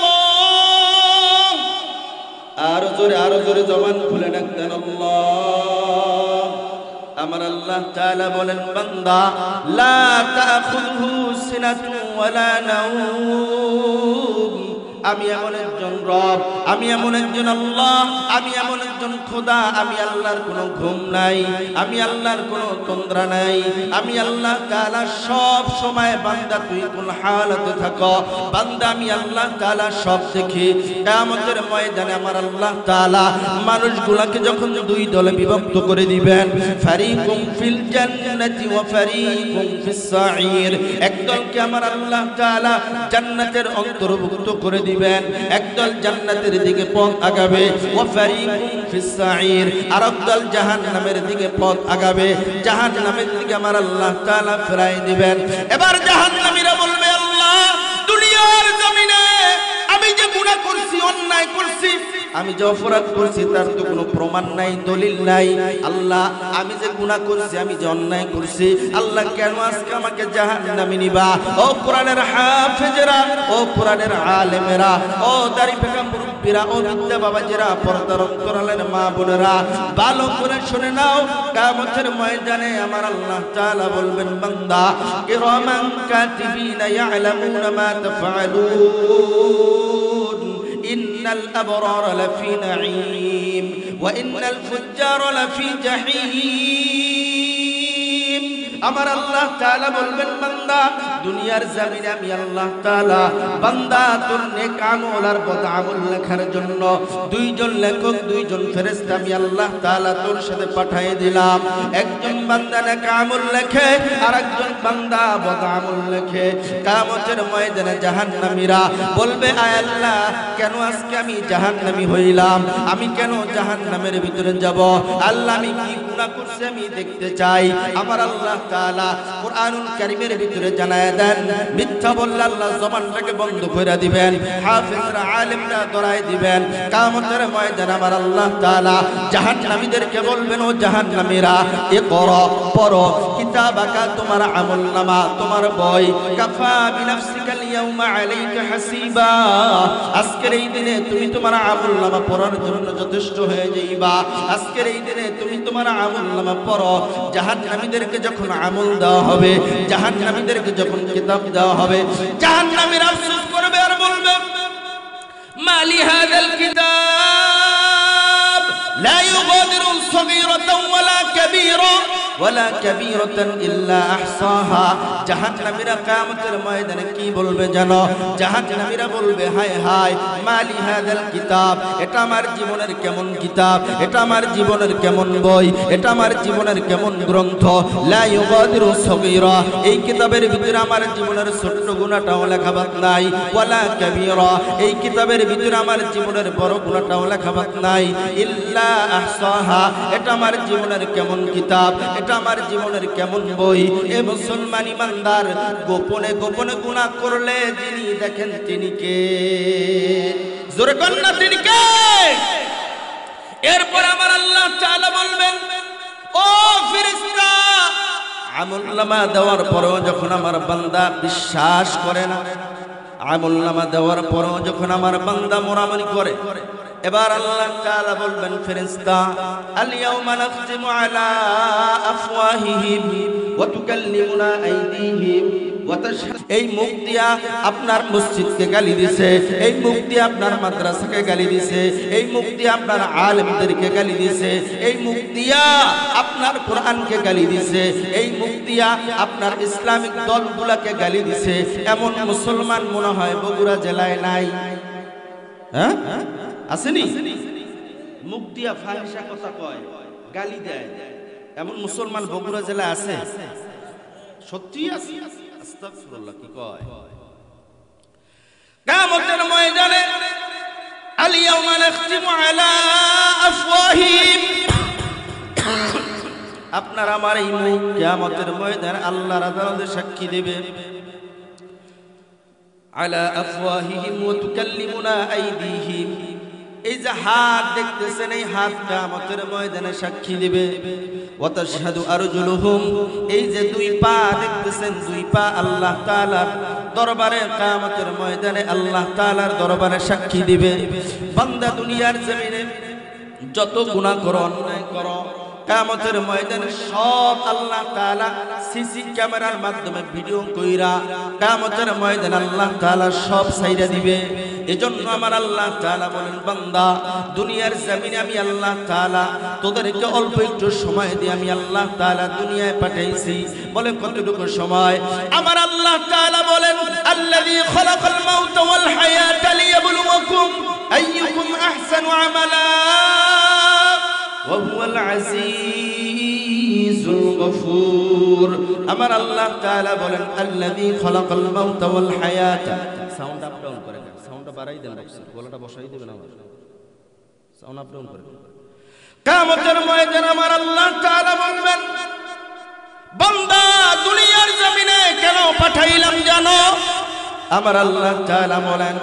আরো জোরে জবান খুলে ডাক দেন আল্লাহ আমার আল্লাহ তাআলা বলেন বান্দা লা তাখুযহু সিনাতুন ওয়ালা নাওম আমি এমন একজন রব আমি এমন একজন আল্লাহ আমি এমন একজন খোদা আমি আল্লাহর কোনো ঘুম নাই আমি আল্লাহর কোনো তন্দ্রা নাই আমি আল্লাহ তাআলা সব সময় বান্দা তুই কোন হালাতে থাকো বান্দা আমি আল্লাহ তাআলা সব দেখি কিয়ামতের ময়দানে আমার আল্লাহ তাআলা মানুষগুলোকে যখন দুই দলে বিভক্ত করে দিবেন ফারিকুম ফিল জান্নাতি ওয়া ফারিকুম ফিস সাঈর একদলকে আমার আল্লাহ তাআলা জান্নাতের অন্তর্ভুক্ত করে দিবেন একদল জান্নাতের দিকে পথ আগাবে ওয়া ফারিকুম ফিস সাঈর আর একদল জাহান্নামের দিকে পথ আগাবে জাহান্নামের দিকে আমার আল্লাহ তাআলা ফিরাই দিবেন এবার জাহান্নামীরা বলবে আল্লাহ দুনিয়ার জমিনে আমি যে গুনাহ করছি অন্যায় করছি আমি যে অপরাধ করছি তার তো কোনো প্রমাণ নাই দলিল নাই আল্লাহ আমি যে গুনাহ করছি আমি যে অন্যায় করছি আল্লাহ কেন আজকে আমাকে জাহান্নামে নিবা ও কোরআনের হাফেজরা ও কোরআনের আলেমেরা ও দাড়ি পেকা মুরব্বিরা ও বিদ্যা বাবাজিরা পর্দার অন্তরালের মা বোনেরা ভালো করে শুনে নাও কিয়ামতের ময়দানে আমার আল্লাহ তাআলা বলবেন বান্দা কিরামান কাতিবিনা ইয়ালামুনা মা তাফআলুন إن الأبرار لفي نعيم وإن الفجار لفي جحيم আমার আল্লাহ তাআলা বলবেন বান্দা দুনিয়ার জমিনে আমি আল্লাহ তাআলা বান্দা তোর নেক আমল আর বদ আমল লেখার জন্য দুইজন লেখক দুইজন ফেরেশতা আমি আল্লাহ তাআলা তোর সাথে পাঠিয়ে দিলাম একজন বান্দা নেক আমল লেখে আর একজন বান্দা বদ আমল লেখে কিয়ামতের ময়দানে জাহান্নামীরা বলবে আয় আল্লাহ কেন আজকে আমি জাহান্নামী হইলাম আমি কেন জাহান্নামের ভিতরে যাব আল্লাহ আমি কি গুনাহ করছি আমি দেখতে চাই আমার আল্লাহ তাআলা কুরআনুল কারীমের ভিতরে জানায় দেন মিথ্যা বললে আল্লাহ জবানটাকে বন্ধ করে দিবেন হাফেজরা আলেমরা ধরায় দিবেন কিয়ামতের ময়দানে আমার আল্লাহ তাআলা জাহান্নামীদেরকে বলবেন ও জাহান্নামীরা ইকরা পড়ো কিতাবাকা তোমার আমলনামা তোমার বই কাফা বিনাফসিকাল ইয়াউমা আলাইকা হাসিবা আজকের এই দিনে তুমি তোমার আমলনামা পড়ার জন্য যথেষ্ট হয়ে যাইবা আজকের এই দিনে তুমি তোমার আমলনামা পড়ো জাহান্নামীদেরকে যখন আমল দেওয়া হবে জাহান্নামীদেরকে যখন কিতাব দেওয়া হবে জাহান্নামীরা আফসোস করবে আর বলবে মালি হাযাল কিতাব লা ইউগাদিরু সগীরাতাও ওয়ালা كبيرا ولا كبيرة إلا أحصاها জাহান্নামীরা কিয়ামতের ময়দানে কি বলবে জানো জাহান্নামীরা বলবে হায় হায় মালি হাদাল কিতাব এটা আমার জীবনের কেমন কিতাব এটা আমার জীবনের কেমন বই এটা আমার জীবনের কেমন গ্রন্থ লা ইউগাদিরু সগীরা এই কিতাবের ভিতরে আমার জীবনের ছোট্ট গুনাহটাও লেখা বাদ নাই ওয়ালা কাবীরা এই কিতাবের ভিতরে আমার জীবনের বড় গুনাহটাও লেখা বাদ নাই ইল্লা আহসাহা এটা আমার জীবনের কেমন কিতাব এটা আমার জীবনের কেমন বই এ মুসলমান ইমানদার গোপনে গোপনে গুনাহ করলে যিনি দেখেন তিনি কে জোরে কোন না তিনি কে এরপর আমার আল্লাহ তাআলা বলবেন ও ফেরেশতা আমলনামা দেওয়ার পরেও যখন আমার বান্দা বিশ্বাস করে না আমলনামা দেওয়ার পরেও যখন আমার বান্দা মোরামনি করে এবার আল্লাহ তাআলা বলবেন ফেরেশতা আল ইয়াউমা নাখতিমু আলা আফওয়াহিহিম ওয়া তুকাল্লিমুনা আইদিহিম ওয়া তাশহাদু এই মুখ দিয়া আপনার মসজিদকে গালি দিয়েছে এই মুখ দিয়ে আপনার মাদ্রাসাকে গালি দিয়েছে এই মুখ দিয়ে আপনার আলেমদেরকে গালি দিয়েছে এই মুখ দিয়া আপনার কোরআনকে গালি দিয়েছে এই মুখ দিয়া আপনার ইসলামিক দলগুলোকে গালি দিয়েছে এমন মুসলমান মনে হয় বগুড়া জেলায় নাই হ্যাঁ আসেনি মুখ দিয়া ফাহিশা কথা কয় গালি দেয় এমন মুসলমান বগুড়া জেলায় আছে সত্যি আছে আস্তাগফিরুল্লাহ কি কয় কিয়ামতের ময়দানে আল ইয়াউমা নাখতিমু আলা আফওয়াহিম আপনার আমার এই মুখ কিয়ামতের ময়দানে আল্লাহর আদালতে সাক্ষী দেবে আলা আফওয়াহিহিম ওয়া তুকাল্লিমুনা আইদিহিম এই যে হাত দেখতেছেন এই হাত কিয়ামতের ময়দানে সাক্ষী দিবে ওয়া তাশহাদু আরজুলুহুম এই যে দুই পা দেখতেছেন দুই পা আল্লাহ তাআলার দরবারে কিয়ামতের ময়দানে আল্লাহ তাআলার দরবারে সাক্ষী দিবে বান্দা দুনিয়ার জমিনে যত গুনাহ করো অন্যায় করো কিয়ামতের ময়দানে সব আল্লাহ তাআলা সিসি ক্যামেরার মাধ্যমে ভিডিও কইরা কিয়ামতের ময়দানে আল্লাহ তাআলা সব ছাইরা দিবে এজন্য আমার আল্লাহ তাআলা বলেন বান্দা দুনিয়ার জমিনে আমি আল্লাহ তাআলা তোদেরকে অল্প একটু সময় দিয়ে আমি আল্লাহ তাআলা দুনিয়ায় পাঠাইছি বলে কতটুকু সময় আমার আল্লাহ তাআলা বলেন আল্লাযী খালাকাল মাউতা ওয়াল হায়াতা লিয়াবলুয়াকুম আইয়ুকুম আহসানু আমালা ওয়া হুয়াল আজিজুল গফুর আমার আল্লাহ তাআলা বলেন আল্লাযী খালাকাল মাউতা ওয়াল হায়াতা সাউন্ড আপ ডাউন করে সাউন্ডটা বাড়াই দেন বক্সের গলাটা বসাই দিবেন আমার সাউন্ড আপ ডাউন করে কিয়ামতের ময়দানে আমার আল্লাহ তাআলা বলবেন বান্দা দুনিয়ার জমিনে কেন পাঠাইলাম জানো আমার আল্লাহ তাআলা বলেন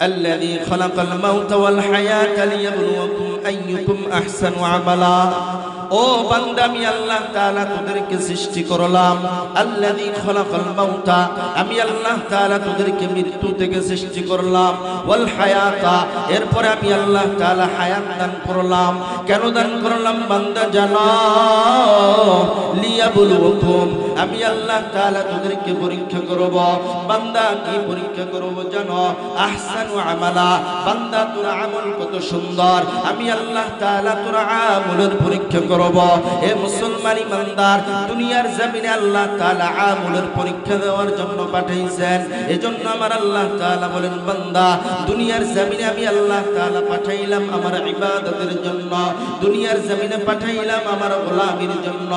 الذي خلق الموت والحياة ليبلوكم أيكم أحسن عملا ও বান্দা আমি আল্লাহ তাআলা তোদেরকে সৃষ্টি করলাম আল্লাযী খলাকাল মাউতা আমি আল্লাহ তাআলা তোদেরকে মৃত্যু থেকে সৃষ্টি করলাম ওয়াল হায়াতা এরপরে আমি আল্লাহ তাআলা হায়াত দান করলাম কেন দান করলাম বান্দা জানো লিয়াবলুকুম আমি আল্লাহ তাআলা তোদেরকে পরীক্ষা করব বান্দা কি পরীক্ষা করব জানো আহসানু আমালা বান্দা তোর আমল কত সুন্দর আমি আল্লাহ তাআলা তোর আমলের পরীক্ষা করব এ মুসলমান ইমানদার দুনিয়ার জমিনে আল্লাহ তাআলা আমলের পরীক্ষা দেওয়ার জন্য পাঠাইছেন এজন্য আমার আল্লাহ তাআলা বলেন বান্দা দুনিয়ার জমিনে আমি আল্লাহ তাআলা পাঠাইলাম আমার ইবাদতের জন্য দুনিয়ার জমিনে পাঠাইলাম আমার গোলামির জন্য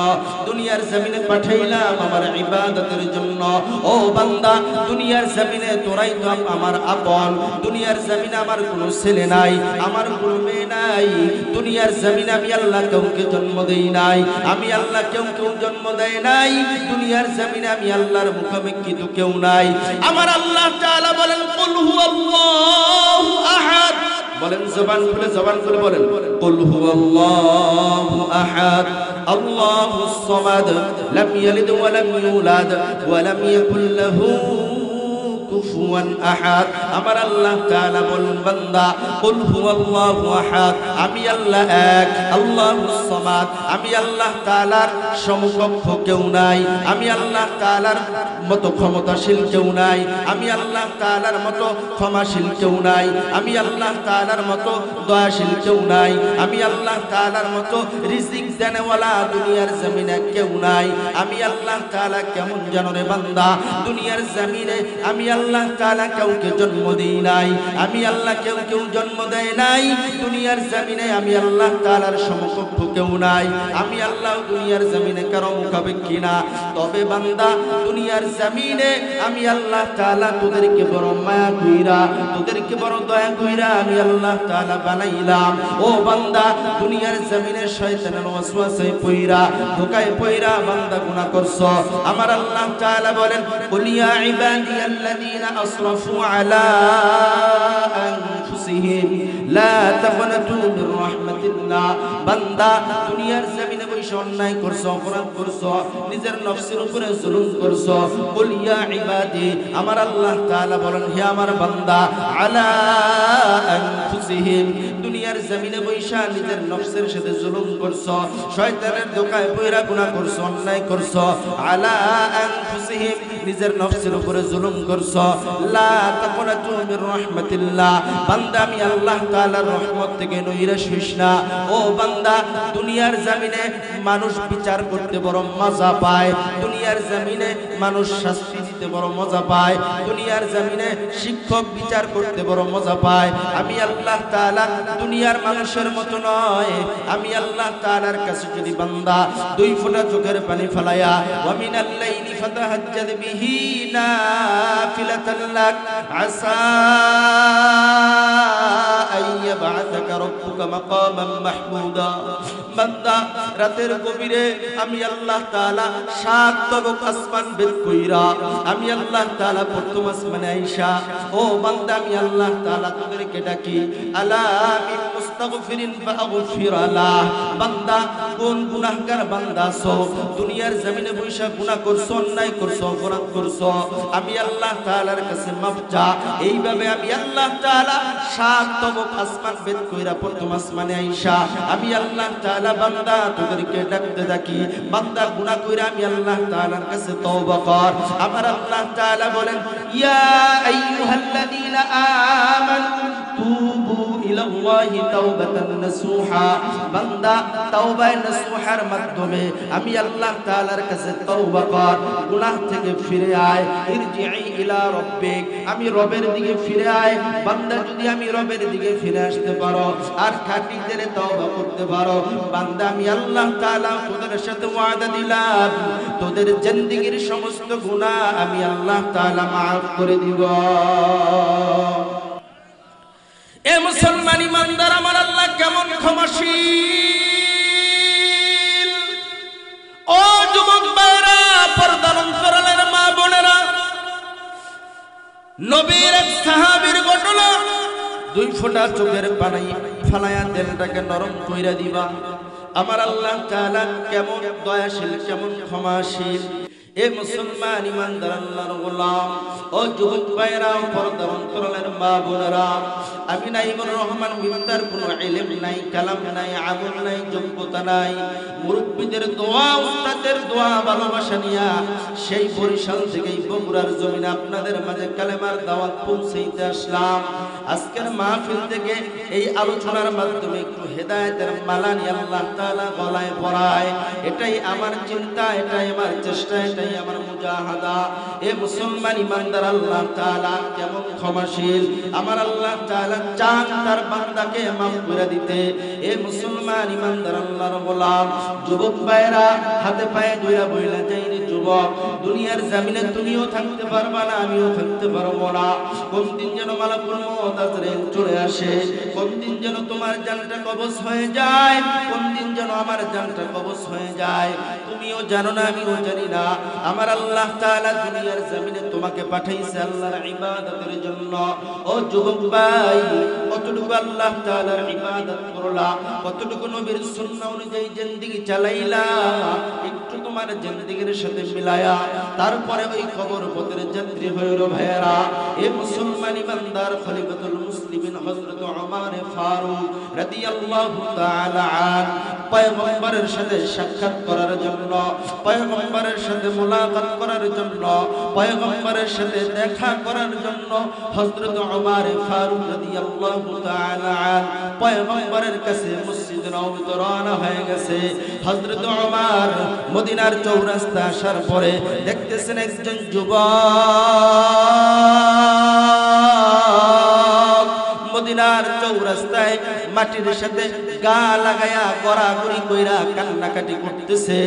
দুনিয়ার জমিনে পাঠাইলাম আমার ইবাদতের জন্য ও বান্দা দুনিয়ার জমিনে তোরাই তো আমার আপন দুনিয়ার জমিনে আমার কোনো ছেলে নাই আমার কোনো মেয়ে নাই দুনিয়ার জমিনে আমি আল্লাহ কাউকে জন্ম দেই নাই আমি আল্লাহ কেউ জন্ম দেয় নাই দুনিয়ার জমিনে আমি আল্লাহর মুখাপেক্ষী তো কেউ নাই আমার আল্লাহ তাআলা বলেন কুল হুয়াল্লাহু আহাদ বলেন জবান খুলে বলেন কুল হুয়াল্লাহু আহাদ আল্লাহুস সামাদ লাম ইয়ালিদ ওয়া লাম ইউলাদ ওয়া লাম ইয়াকুল লাহু কুফুয়ান আহাদ আমার আল্লাহ তাআলা বলেন বান্দা কুল হুয়াল্লাহু আহাদ, আমি আল্লাহ এক, আল্লাহুস সামাদ, আমি আল্লাহ তাআলার সমকক্ষ কেউ নাই, আমি আল্লাহ তাআলার মতো ক্ষমতাশীল কেউ নাই, আমি আল্লাহ তাআলার মতো ক্ষমাশীল কেউ নাই, আমি আল্লাহ তাআলার মতো দয়াশীল কেউ নাই, আমি আল্লাহ তাআলার মতো রিজিক দেনেওয়ালা দুনিয়ার জমিনে কেউ নাই। আমি আল্লাহ তাআলা কেমন জানো রে বান্দা, দুনিয়ার জমিনে আমি আল্লাহ তাআলা কাউকে জন্ম দেই নাই, আমি আল্লাহ কেউ জন্ম দেয় নাই, দুনিয়ার জমিনে আমি আল্লাহ তাআলার সমকক্ষ কেউ নাই, আমি আল্লাহ দুনিয়ার জমিনে কারো মুখাপেক্ষী না। তবে বান্দা দুনিয়ার জমিনে আমি আল্লাহ তাআলা তোদেরকে বড় মায়া কইরা, তোদেরকে বড় দয়া কইরা আমি আল্লাহ তাআলা বানাইলাম। ও বান্দা দুনিয়ার জমিনে শয়তানের ওয়াসওয়াসায় পইরা, ধোঁকায় পইরা বান্দা গুনাহ করছো। আমার আল্লাহ তাআলা বলেন কুল ইয়া ইবাদিয়াল্লাযীনা আসরাফু আলা আনফুসিহিম লা তাকনাতু মির রাহমাতিল্লাহ। বান্দা দুনিয়ার জমিনে বসে অন্যায় করছো, অপরাধ করছো, নিজের নফসের উপরে জুলুম করছো। কুল ইয়া ইবাদি, আমার আল্লাহ তাআলা বলেন হে আমার বান্দা, আলা আনফুসিহিম, দুনিয়ার জমিনে বসে নিজের নফসের সাথে জুলুম করছো, শয়তানের ধোঁকায় পইরা গুনাহ করছো, অন্যায় করছো। আলা আনফুসিহিম, নিজের নফসের উপরে জুলুম করছো। লা তাকনাতু মির রাহমাতিল্লাহ, বান্দা আমি আল্লাহ তাআলার রহমত থেকে নৈরাশ হইস না। ও বান্দা দুনিয়ার জমিনে মানুষ বিচার করতে বড় মজা পায়, দুনিয়ার জমিনে মানুষ শাস্তি দিতে বড় মজা পায়, দুনিয়ার জমিনে শিক্ষক বিচার করতে বড় মজা পায়। আমি আল্লাহ তাআলা দুনিয়ার মানুষের মতো নয়। আমি আল্লাহ তাআলার কাছে যদি বান্দা দুই ফোঁটা চোখের পানি ফেলায়া ওয়া মিনাল লাইলি ফাতাহাজ্জাদ বিহি নাফিলাতান লাক আসা আইয়াবআসাকা রাব্বুকা মাকামান মাহমুদা, বান্দা রাতের গভীরে আমি আল্লাহ তাআলা সাত তবক আসমান ভেদ কইরা আমি আল্লাহ তাআলা প্রথম আসমানে আইসা, ও বান্দা আমি আল্লাহ তাআলা তোদেরকে ডাকি আলা মিন মুস্তাগফিরিন ফাগফির লাহ। বান্দা কোন গুনাহগার বান্দা আছো, দুনিয়ার জমিনে বইসা গুনাহ করছো, অন্যায় করছো, অপরাধ করছো, আমি আল্লাহ তাআলার কাছে মাফ চা। এইভাবে আমি আল্লাহ তাআলা সাত তবক আসমান ভেদ কইরা প্রথম আসমানে আইসা আমি আল্লাহ তাআলা বান্দা তোদেরকে ডাকতে থাকি। বান্দা গুনাহ কইরা আমি আল্লাহ তাআলার কাছে তওবা কর। আমার আল্লাহ তাআলা বলেন ইয়া আইয়ুহাল্লাযীনা আমানু তুবু ইলাল্লাহি তাওবাতান নাসুহা, বান্দা তাওবা নাসুহার মাধ্যমে আমি আল্লাহ তাআলার কাছে তওবা কর, গুনাহ থেকে ফিরে আয়। ইরজিই ইলা রাব্বিক, আমি রবের দিকে ফিরে আয়। বান্দা যদি আমি রবের দিকে ফিরে আসতে পারো আর খাঁটি দিলে তওবা করতে পারো, বান্দা আমি আল্লাহ তাআলা তোদের সাথে ওয়াদা দিলাম তোদের জিন্দেগীর সমস্ত গুনাহ আমি আল্লাহ তাআলা maaf করে দিব। এ মুসলমান ইমানদার, আমার আল্লাহ কেমন ক্ষমাশীল। ও যুবক ভাইরা, পর্দার অন্তরালের মা বোনেরা, নবীর এক সাহাবীর ঘটনা, দুই ফোঁটা চোখের পানি ফালায়া তেলটাকে নরম কইরা দিবা। আমার আল্লাহ তাআলা কেমন দয়াশীল, কেমন ক্ষমাশীল। এ মুসলমান ইমানদার আল্লাহর গোলাম, ও যুবক ভাইরা, পর্দার অন্তরালের মা বোনেরা, আমি নাইমুর রহমান মিফতার কোনো ইলম নাই, কালাম নাই, আমল নাই, যোগ্যতা নাই, মুরব্বিদের দোয়া, উস্তাদের দোয়া, ভালোবাসা নিয়া সেই বরিশাল থেকে বগুড়ার জমিনে আপনাদের মাঝে কালেমার দাওয়াত পৌঁছাইতে আসলাম। আজকের মাহফিল থেকে এই আলোচনার মাধ্যমে একটু হেদায়েতের মালা নিয়ে আল্লাহ তাআলা গলায় পরায়, এটাই আমার চিন্তা, এটাই আমার চেষ্টা, এটাই আমার মুজাহাদা। এ মুসলমান ইমানদার, আল্লাহ তাআলা কেমন ক্ষমাশীল। আমার আল্লাহ তাআলা চান তার বান্দাকে মাফ করে দিতে। এ মুসলমান ইমানদার আল্লাহর গোলাম, যুবক ভাইরা হাতে পায়ে ধইরা বইলা যাই রে যুবক, দুনিয়ার জমিনে তুমিও থাকতে পারবা না, আমিও থাকতে পারবো না। কোন দিন যেন মালাকুল মউত আজরাইল চলে আসে, কোন দিন যেন তোমার জানটা কবজ হয়ে যায়, কোন দিন যেন আমার জানটা কবজ হয়ে যায়, তুমিও জানো না, আমিও জানি না। আমার আল্লাহ তাআলা দুনিয়ার জমিনে তোমাকে পাঠাইছে আল্লাহর ইবাদতের জন্য। ও যুবক ভাই, কতটুকু আল্লাহ তাআলার ইবাদত করলা, কতটুকু নবীর সুন্নাহ অনুযায়ী জিন্দেগি চালাইলা, একটু তোমার জিন্দেগির সাথে মিলায়া তারপরে ওই কবর পথের যাত্রী হইল ভাইয়েরা। এ মুসলমান ইমানদার খলিফাতুল মুসলিমিন হযরত ওমর ফারুক রাদিয়াল্লাহু তাআলা আন পয়গম্বরের সাথে সাক্ষাৎ করার জন্য, পয়গম্বরের সাথে মুলাকাত করার জন্য, পয়গম্বরের সাথে দেখা করার জন্য হযরত ওমর ফারুক রাদিয়াল্লাহু তাআলা আন পয়গম্বরের কাছে মসজিদ নববীতে রওনা হয়ে গেছে। হযরত ওমর মদিনার চৌরাস্তা আসার পরে দেখতেছেন একজন যুবক মদিনার চৌরাস্তায় মাটির সাথে গা লাগায়া গড়াগড়ি কইরা কান্নাকাটি করতেছে।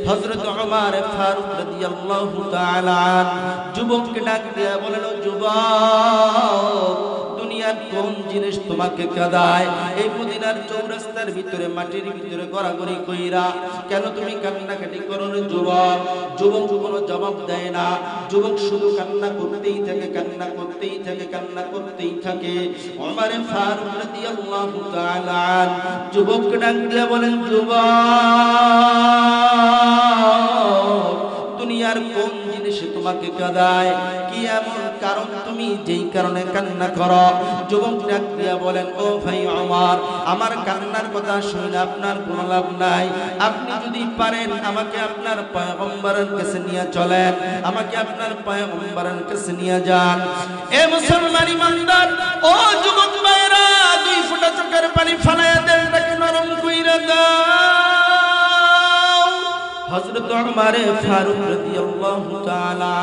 হযরত ওমর ফারুক রাদিয়াল্লাহু তাআলা আন যুবককে ডাক দিয়া বলেন, ও যুবক, দুনিয়ার কোন জিনিস তোমাকে কাঁদায়? এই মদিনার চৌরাস্তার ভিতরে মাটির ভিতরে গড়াগড়ি কইরা কেন তুমি কান্নাকাটি করো রে যুবক? যুবক কোনো জবাব দেয় না। যুবক শুধু কান্না করতেই থাকে, কান্না করতেই থাকে, কান্না করতেই থাকে। ওমর ফারুক রাদিয়াল্লাহু তাআলা আন যুবককে ডাক দিয়া বলেন, যুবক, দুনিয়ার কোন জিনিস তোমাকে কাঁদায়? কি এমন কারণ তুমি যেই কারণে কান্না করো? যুবক ডাক দিয়া বলেন, ও ভাই ওমর, আমার কান্নার কথা শুনে আপনার কোনো লাভ নাই। আপনি যদি পারেন আমাকে আপনার পয়গম্বরের কাছে নিয়ে চলেন, আমাকে আপনার পয়গম্বরের কাছে নিয়ে যান। এ মুসলমান ইমানদার, ও যুবক ভাইরা, দুই ফোঁটা চোখের পানি ফালায়া দেলটাকে নরম কইরা দাও। হযরত ওমর ফারুক রাদিয়াল্লাহু তাআলা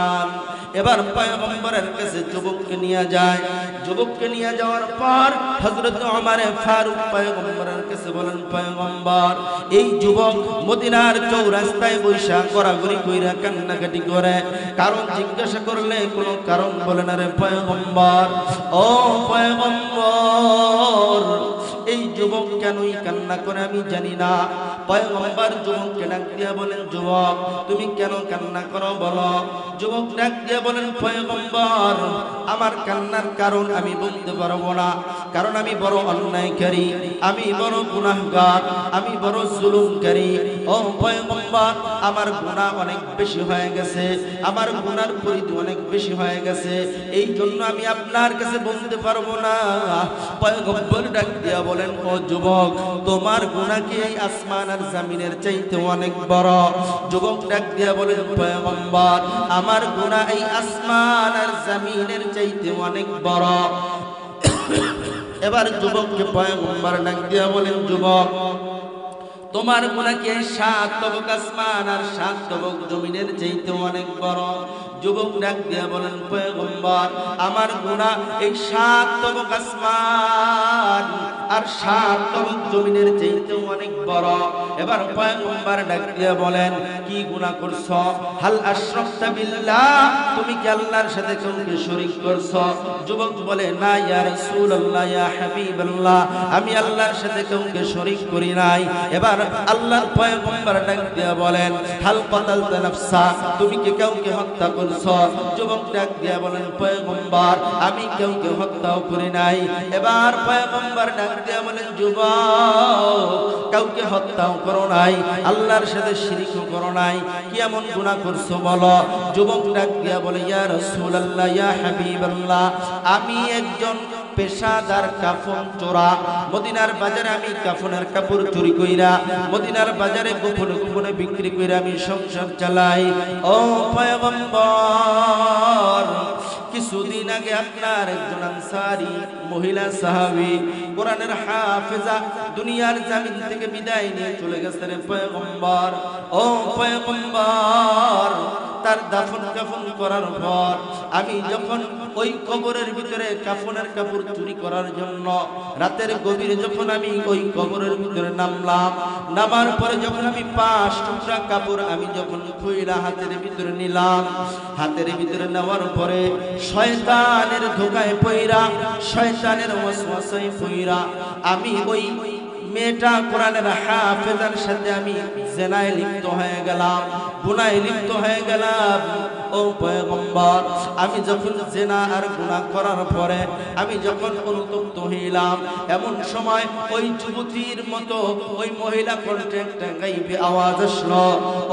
এবার পয়গম্বরের কাছে যুবককে নিয়ে যায়। যুবককে নিয়ে যাওয়ার পর হযরত ওমর ফারুক পয়গম্বরের কাছে বলেন, পয়গম্বর, এই যুবক মদিনার চৌরাস্তায় বৈশা গড়াগড়ি কইরা কান্নাকাটি করে, কারণ জিজ্ঞাসা করলে কোনো কারণ বলে না রে পয়গম্বর। ও পয়গম্বর, এই যুবক কেনই কান্না করে আমি জানি না। পয়গম্বর যুবককে ডাক দিয়া বলেন, যুবক, তুমি কেন কান্না করো বলো? যুবক ডাক দিয়া বলেন, পয়গম্বর, আমার কান্নার কারণ আমি বলতে পারবো না, কারণ আমি বড় অন্যায়কারী, আমি বড় গুনাহগার, আমি বড় জুলুমকারী। ও পয়গম্বর, আমার গুনাহ অনেক বেশি হয়ে গেছে, আমার গুনার পরিধি অনেক বেশি হয়ে গেছে, এই জন্য আমি আপনার কাছে বলতে পারবো না। পয়গম্বর ডাক দিয়া বলেন, ও যুবক, তোমার গুনাহ কি এই আসমান আর জমিনের চাইতে অনেক বড়? যুবক ডাক দিয়া বলেন, পয়গম্বর, আমার গুনাহ এই আসমান আর জমিনের চাইতে অনেক বড়। এবার যুবককে পয়গম্বর ডাক দিয়া বলেন, যুবক, তোমার গুনাহ কি 7 তবক আসমান আর 7 তবক জমিনের চাইতে অনেক বড়? যুবক ডাক দিয়া বলেন, পয়গম্বর, আমার গুনাহ এই 7 তবক আসমান আর 7 তবক জমিনের চাইতে অনেক বড়। এবার পয়গম্বর ডাক দিয়া বলেন, কি গুনাহ করছো? হাল আশরাকতা বিল্লাহ, তুমি কি আল্লাহর সাথে কাউকে শরীক করছো? যুবক বলে, না ইয়া রাসূলুল্লাহ, ইয়া হাবিবাল্লাহ, আমি আল্লাহর সাথে কাউকে শরীক করি নাই। এবার আল্লাহর পয়গম্বর ডাক দিয়া বলেন, হাল কাতালতা নাফসা, তুমি কি কাউকে হত্যা করছো? যুবক ডাক দিয়া বলেন, পয়গম্বর, আমি কাউকে হত্যাও করি নাই। এবার পয়গম্বর ডাক দিয়া বলেন, যুবক, কাউকে হত্যাও করো নাই, আল্লাহর সাথে শিরকও করো নাই, কি এমন গুনাহ করছো বলো? যুবক ডাক দিয়া বলে, ইয়া রাসূলুল্লাহ, ইয়া হাবিবাল্লাহ, আমি একজন পেশাদার কাফন চোরা। মদিনার বাজারে আমি কাফনের কাপড় চুরি কইরা মদিনার বাজারে গোপনে গোপনে বিক্রি কইরা আমি সংসার চালাই। ও পয়গম্বর, কিছুদিন আগে আপনার একজন আনসারী মহিলা সাহাবী, কোরআনের হাফেজা, দুনিয়ার জমিন থেকে বিদায় নিয়ে চলে গেছে রে পয়গম্বর। ও পয়গম্বর, তার দাফন কাফন করার পর আমি যখন ওই কবরের ভিতরে কাফনের কাপড় চুরি করার জন্য রাতের গভীরে যখন আমি ওই কবরের ভিতরে নামলাম, নামার পরে যখন আমি 5 টুকরা কাপড় আমি যখন খুইলা হাতের ভিতরে নিলাম, হাতের ভিতরে নেওয়ার পরে শয়তানের ধোকায় পইরা, শয়তানের ওয়াসওয়াসায় পইরা আমি ওই মেয়েটা কোরআনের হাফেজার সাথে আমি জিনায় লিপ্ত হয়ে গেলাম, গুনাহে লিপ্ত হয়ে গেলাম। ও পয়গম্বর, আমি যখন জিনা আর গুনাহ করার পরে আমি যখন অনুতপ্ত হইলাম, এমন সময় ওই যুবতীর মতো ওই মহিলা কণ্ঠে একটা গাইবে আওয়াজ আসলো,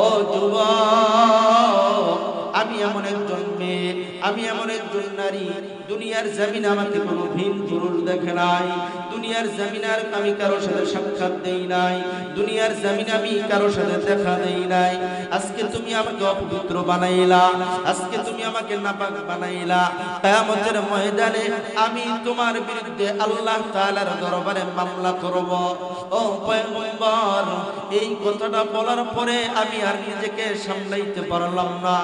ও যুবক, আমি এমন একজন মেয়ে, আমি এমন একজন নারী, দুনিয়ার জমিনে আমাকে কোনো ভিন পুরুষ দেখে নাই, দুনিয়ার জমিনে আমি কারোর সাথে সাক্ষাৎ দেই নাই, দুনিয়ার জমিনে আমি কারোর সাথে দেখা দেই নাই। আজকে তুমি আমাকে অপবিত্র বানাইলা, আজকে তুমি আমাকে নাপাক বানাইলা। কিয়ামতের ময়দানে আমি তোমার বিরুদ্ধে আল্লাহ তাআলার দরবারে মামলা করব। ও পয়গম্বর, এই কথাটা বলার পরে আমি আর নিজেকে সামলাইতে পারলাম না।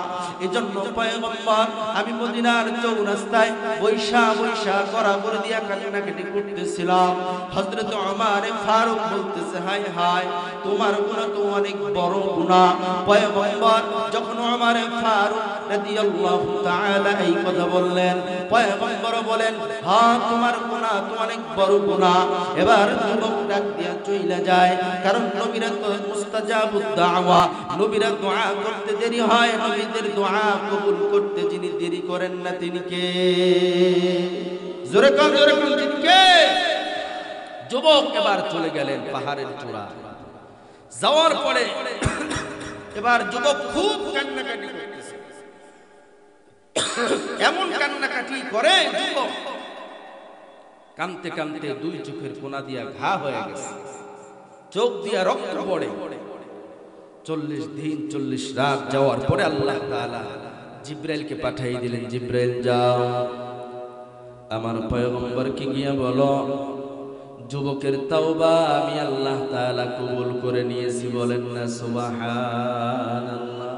এজন্য পয়গম্বর, আমি মদিনার চৌরাস্তায় বৈশা বৈশা গড়াগড়ি দিয়া কান্নাকাটি করতেছিলাম। হযরত ওমর ফারুক বলতেছে, হায় হায়, তোমার গুনাহ তো অনেক বড় গুনাহ। পয়গম্বর যখন ওমর ফারুক রাদিয়াল্লাহু তাআলা এই কথা বললেন, পয়গম্বর বলেন, হ্যাঁ তোমার গুনাহ তো অনেক বড় গুনাহ। এবার যুবক ডাক দিয়া চলে যায়, কারণ নবীরা তো মুস্তাজাবুদ দাওয়া, নবীরা দোয়া করতে দেরি হয়, নবীদের দোয়া কবুল করতে যিনি দেরি করেন না তিনি কে? জোরে কোন তিনি কে? যুবক এবার চলে গেলেন পাহাড়ের চূড়া। যাওয়ার পরে এবার যুবক খুব কান্নাকাটি করতেছে। এমন কান্নাকাটি করে যুবক, কাঁদতে কাঁদতে দুই চোখের কোনা দিয়া ঘা হয়ে গেছে, চোখ দিয়া রক্ত পড়ে। 40 দিন 40 রাত যাওয়ার পরে আল্লাহ তাআলা জিব্রাইলকে পাঠিয়ে দিলেন, জিব্রাইল যাও আমার পয়গম্বরকে গিয়ে বলো, যুবকের তাওবা আমি আল্লাহ তাআলা কবুল করে নিয়েছি। বলেন না সুবহানাল্লাহ।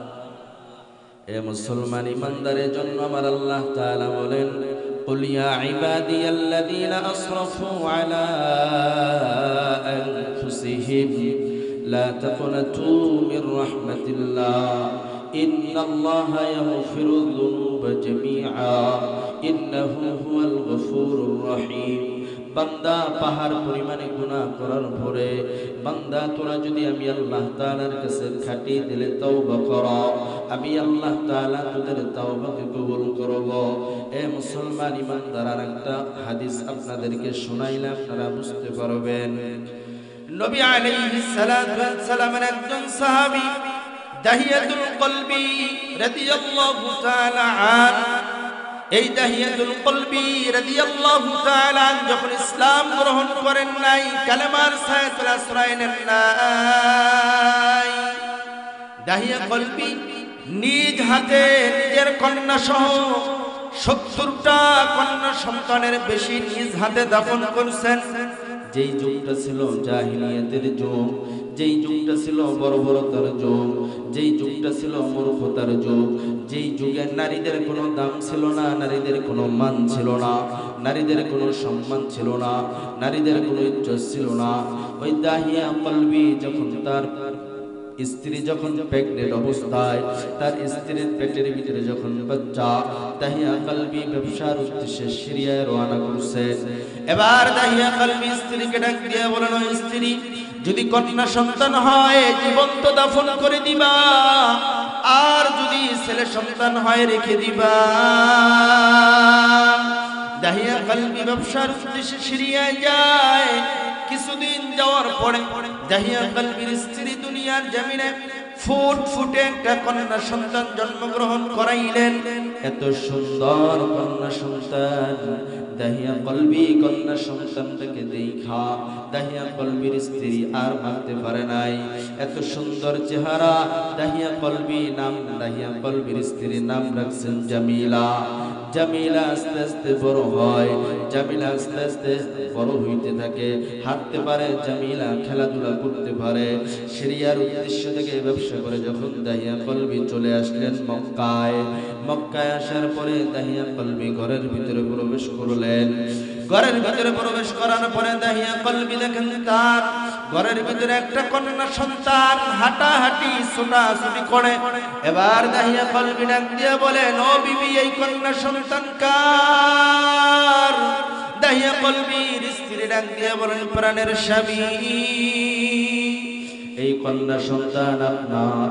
এ মুসলমান ইমানদারের জন্য আমার আল্লাহ তাআলা বলেন, قل يا عبادي الذين أسرفوا على أنفسهم لا تقنطوا من رحمة الله إن الله يغفر الذنوب جميعا إنه هو الغفور الرحيم। বান্দা পাহাড় পরিমাণে গুনাহ করার পরে বান্দা তোরা যদি আমি আল্লাহ তাআলার কাছে খাটি দিলে তওবা করো, আমি আল্লাহ তাআলা তোদের তওবাকে কবুল করব। এ মুসলমান ইমানদার, আর একটা হাদিস আপনাদেরকে শোনাইলে আপনারা বুঝতে পারবেন। নবী আলাইহিস সালাতু ওয়াস সালামের একজন সাহাবী দাহিয়াতুল কলবি রাদিয়াল্লাহু তাআলা আনহু, এই দাহিয়াতুল কলবি রাদিয়াল্লাহু তাআলা যখন ইসলাম গ্রহণ করেন নাই, কালেমার সায়াতুল আশ্রয় নেন নাই, দাহিয়া কলবি নিজ হাতে নিজের কন্যা সহ 70টা কন্যা সন্তানের বেশি নিজ হাতে দাফন করছেন। যেই যুগটা ছিল জাহিলিয়াতের যুগ, যেই যুগটা ছিল বর্বরতার যুগ, যেই যুগটা ছিল মূর্খতার যুগ, যেই যুগে নারীদের কোনো দাম ছিল না, নারীদের কোনো মান ছিল না, নারীদের কোনো সম্মান ছিল না, নারীদের কোনো ইজ্জত ছিল না। ওই দাহিয়া কলবি যখন তার স্ত্রী যখন প্রেগনেন্ট অবস্থায়, তার স্ত্রীর পেটের ভিতরে যখন বাচ্চা, দাহিয়া কলবি ব্যবসার উদ্দেশ্যে সিরিয়ায় রওনা করছেন। এবার দাহিয়া কলবি স্ত্রীকে ডাক দিয়ে বলেন, ও স্ত্রী, যদি কন্যা সন্তান হয় জীবন্ত দাফন করে দিবা, আর যদি ছেলে সন্তান হয় রেখে দিবা। দাহিয়া কলবি ব্যবসার উদ্দেশ্যে সিরিয়ায় যায়। কিছুদিন যাওয়ার পরে দাহিয়া কলবির স্ত্রী দুনিয়ার জমিনে ফুটফুটে একটা কন্যা সন্তান জন্মগ্রহণ করাইলেন। এত সুন্দর কন্যা সন্তান, দাহিয়া কলবি কন্যা সন্তানটাকে দেখা দাহিয়া কলবির স্ত্রী আর মানতে পারে নাই। এত সুন্দর চেহারা, দাহিয়া কলবি নাম, দাহিয়া কলবির স্ত্রীর নাম রাখছেন জামিলা। জামিলা আস্তে আস্তে বড় হয়, জামিলা আস্তে আস্তে বড় হইতে থাকে, হাঁটতে পারে, জামিলা খেলাধুলা করতে পারে। সিরিয়ার উদ্দেশ্য থেকে ব্যবসা করে যখন দাহিয়া কলবি চলে আসলেন মক্কায়, মক্কায় আসার পরে দাহিয়া কলবি ঘরের ভিতরে প্রবেশ করলেন। ঘরের ভিতরে প্রবেশ করার পরে দাহিয়া কলবি দেখেন তার ঘরের ভিতরে একটা কন্যা সন্তান হাঁটাহাঁটি ছোটাছুটি করে। এবার দাহিয়া কলবি ডাক দিয়ে বলেন, ও বিবি, এই কন্যা সন্তান কার? দাহিয়া কলবির স্ত্রী ডাক দিয়ে বলেন, প্রাণের স্বামী, এই কন্যা সন্তান আপনার।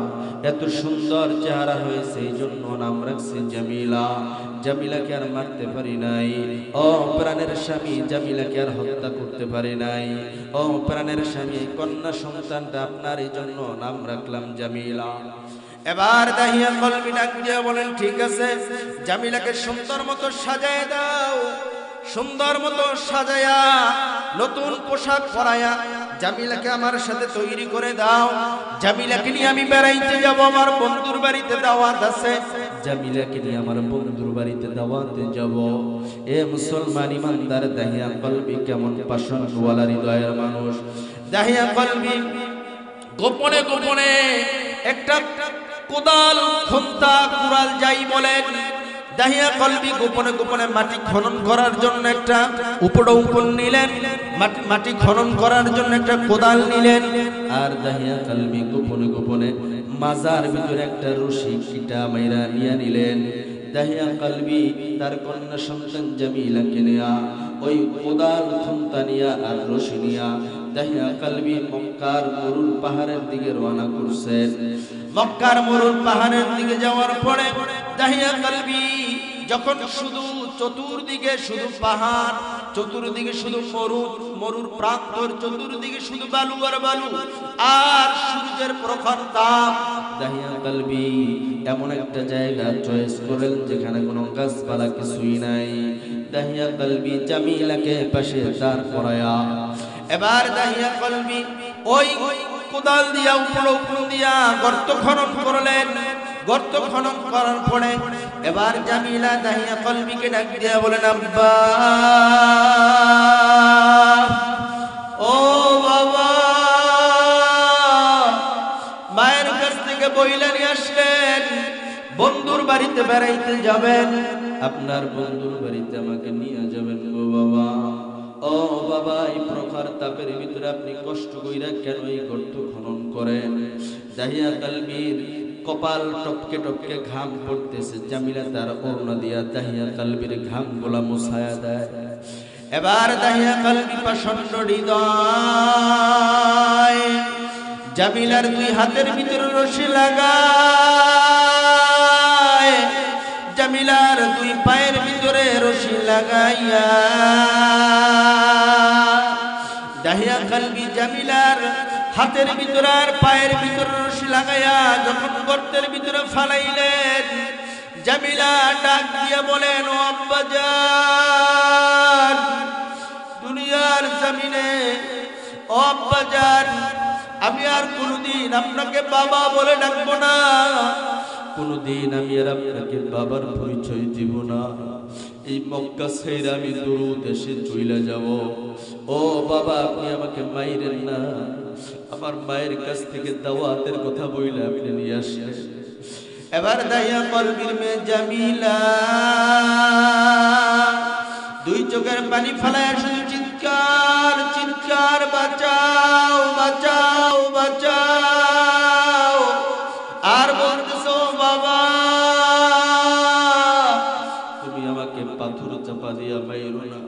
এত সুন্দর চেহারা হয়েছে, এই জন্য নাম রাখছে জামিলা। জামিলাকে আর মারতে পারি নাই। ও প্রাণের স্বামী, জামিলাকে আর হত্যা করতে পারি নাই। ও প্রাণের স্বামী, কন্যা সন্তানটা আপনার, এই জন্য নাম রাখলাম জামিলা। এবার দাহিয়া কলবি ডাক দিয়ে বলেন, ঠিক আছে, জামিলাকে সুন্দর মতো সাজায় দাও, সুন্দর মতো সাজায়া নতুন পোশাক পরায়া জামিলাকে আমার সাথে তৈরি করে দাও। জামিলাকে নিয়ে আমি বেড়াইতে যাব, আমার বন্ধুর বাড়িতে দাওয়াত আছে, জামিলাকে নিয়ে আমার বন্ধুর বাড়িতে দাওয়াতে যাব। এ মুসলমান ইমানদার দাহিয়া কলবি কেমন পাষাণওয়ালা হৃদয়ের মানুষ। দাহিয়া কলবি গোপনে গোপনে একটা কোদাল, খুন্তা, কুড়াল যাই বলেন, দাহিয়া কলবি গোপনে গোপনে মাটি খনন করার জন্য একটা উপঢৌকন নিলেন, মাটি খনন করার জন্য একটা কোদাল নিলেন। আর দাহিয়া কলবি গোপনে গোপনে মাজার ভিতরে একটা রশি কিটা মাইরা নিয়ে নিলেন। দাহিয়া কলবি তার কন্যা সন্তান জামিলাকে নিয়া ওই কোদাল, খুন্তা নিয়া আর রশি নিয়া দাহিয়া কলবি মক্কার মরুর পাহাড়ের দিকে রওনা করছেন। মক্কার মরুর পাহাড়ের দিকে যাওয়ার পরে দাহিয়া কলবি যখন শুধু চতুর্দিকে শুধু পাহাড়, চতুর্দিকে শুধু মরুর প্রান্তর, চতুর্দিকে শুধু বালু আর বালু আর সূর্যের প্রখর তাপ, দাহিয়া কলবি এমন একটা জায়গা চয়েস করেন যেখানে কোনো গাছপালা কিছুই নাই। দাহিয়া কলবি জামিলাকে পাশে দাঁড় করায়া এবার দাহিয়া কলবি ওই কোদাল দিয়া উপর দিয়া গর্ত খনন করলেন। গর্ত খনন করার পরে এবার জামিলা দাহিয়া কলবিকে ডাক দিয়া বলেন, আব্বা, ও বাবা, মায়ের কাছ থেকে বইলা নিয়ে আসলেন, বন্ধুর বাড়িতে বেড়াইতে যাবেন, আপনার বন্ধুর বাড়িতে আমাকে নিয়ে যাবেন গো বাবা। ও বাবা, এই প্রখর তাপের ভিতরে আপনি কষ্ট কইরা কেন এই গর্ত খনন করেন? দাহিয়া কলবির কপাল টপকে টপকে ঘাম পড়তেছে। জামিলা তার ওড়না দিয়া দাহিয়া কলবির ঘাম গুলা মুছায়া দেয়। এবার দাহিয়া কলবি প্রচন্ড হৃদয় জামিলার দুই হাতের ভিতরে রশি লাগায়, জামিলার দুই পায়ের ভিতরে রশি লাগাইয়া দাহিয়া কলবি জামিলার হাতের ভিতরে আর পায়ের ভিতরে রশি লাগাইয়া যখন গর্তের ভিতরে ফালাইলেন, জামিলা ডাক দিয়ে বলেন, ও আব্বাজান, দুনিয়ার জমিনে ও আব্বাজান, আমি আর কোনদিন আপনাকে বাবা বলে ডাকবো না, কোনদিন আমি আর আপনাকে বাবার পরিচয় দিব না। এই মক্কা ছেড়ে আমি দূর দেশে চলে যাব। ও বাবা, আপনি আমাকে মাইরেন না, আমার মায়ের কাছ থেকে দাওয়াতের কথা বইলে আপনি নিয়ে আসেন। এবার দাহিয়া কলবির মেয়ে জামিলা দুই চোখের পানি ফেলায় শুধু চিৎকার চিৎকার, বাঁচাও বাঁচাও বাঁচাও, আর বলতেছো, বাবা, তুমি আমাকে পাথর চাপা দিয়া মাইরো না।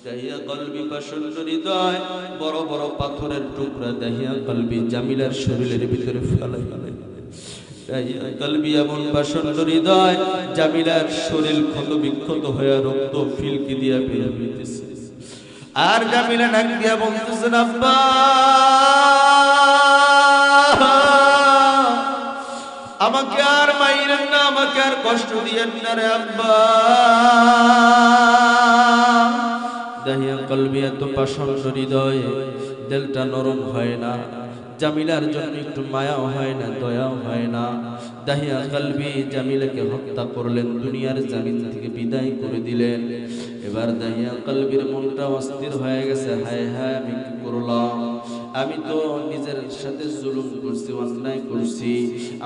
দাহিয়া কলবি প্রচন্ড হৃদয় বড় বড় পাথরের টুকরা দাহিয়া কলবি জামিলার শরীরের ভিতরে ফেলাই। দাহিয়া কলবি এমন প্রচন্ড হৃদয় জামিলার শরীর ক্ষত বিক্ষত হয়ে রক্ত ফিলকি দিয়া বের হইতেছে। আর জামিলা ডাক দিয়া বলতেছেন, আব্বা, আমাকে আর মাইরেন না, আমাকে আর কষ্ট দিয়েন না রে আব্বা। দাহিয়া কলবি এত প্রচন্ড হৃদয়, দিলটা নরম হয় না, জামিলার জন্য একটু মায়াও হয় না, দয়াও হয় না। দাহিয়া কলবি জামিলাকে হত্যা করলেন, দুনিয়ার জমিন থেকে বিদায় করে দিলেন। এবার দাহিয়া কলবির মনটা অস্থির হয়ে গেছে। হায় হায়, আমি কি করলাম? আমি তো নিজের সাথে জুলুম করছি, অন্যায় করছি।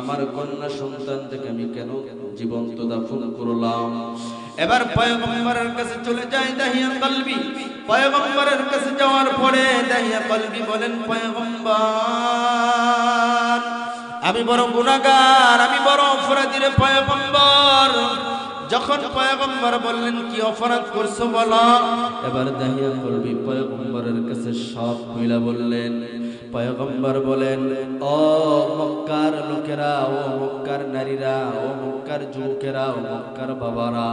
আমার কন্যা সন্তানটাকে আমি কেন জীবন্ত দাফন করলাম? এবার পয়গম্বরের কাছে চলে যায় দাহিয়া কলবি। পয়গম্বরের কাছে যাওয়ার পরে দাহিয়া কলবি বলেন, পয়গম্বর, আমি বড় গুনাহগার, আমি বড় অপরাধী রে পয়গম্বর। যখন পয়গম্বর বললেন, কি অপরাধ করছো বলো? এবার দাহিয়া কলবি পয়গম্বরের কাছে সব খুইলা বললেন। পয়গম্বর বলেন, ও মক্কার লোকেরা, ও মক্কার নারীরা, ও মক্কার যুবকেরা, ও মক্কার বাবারা,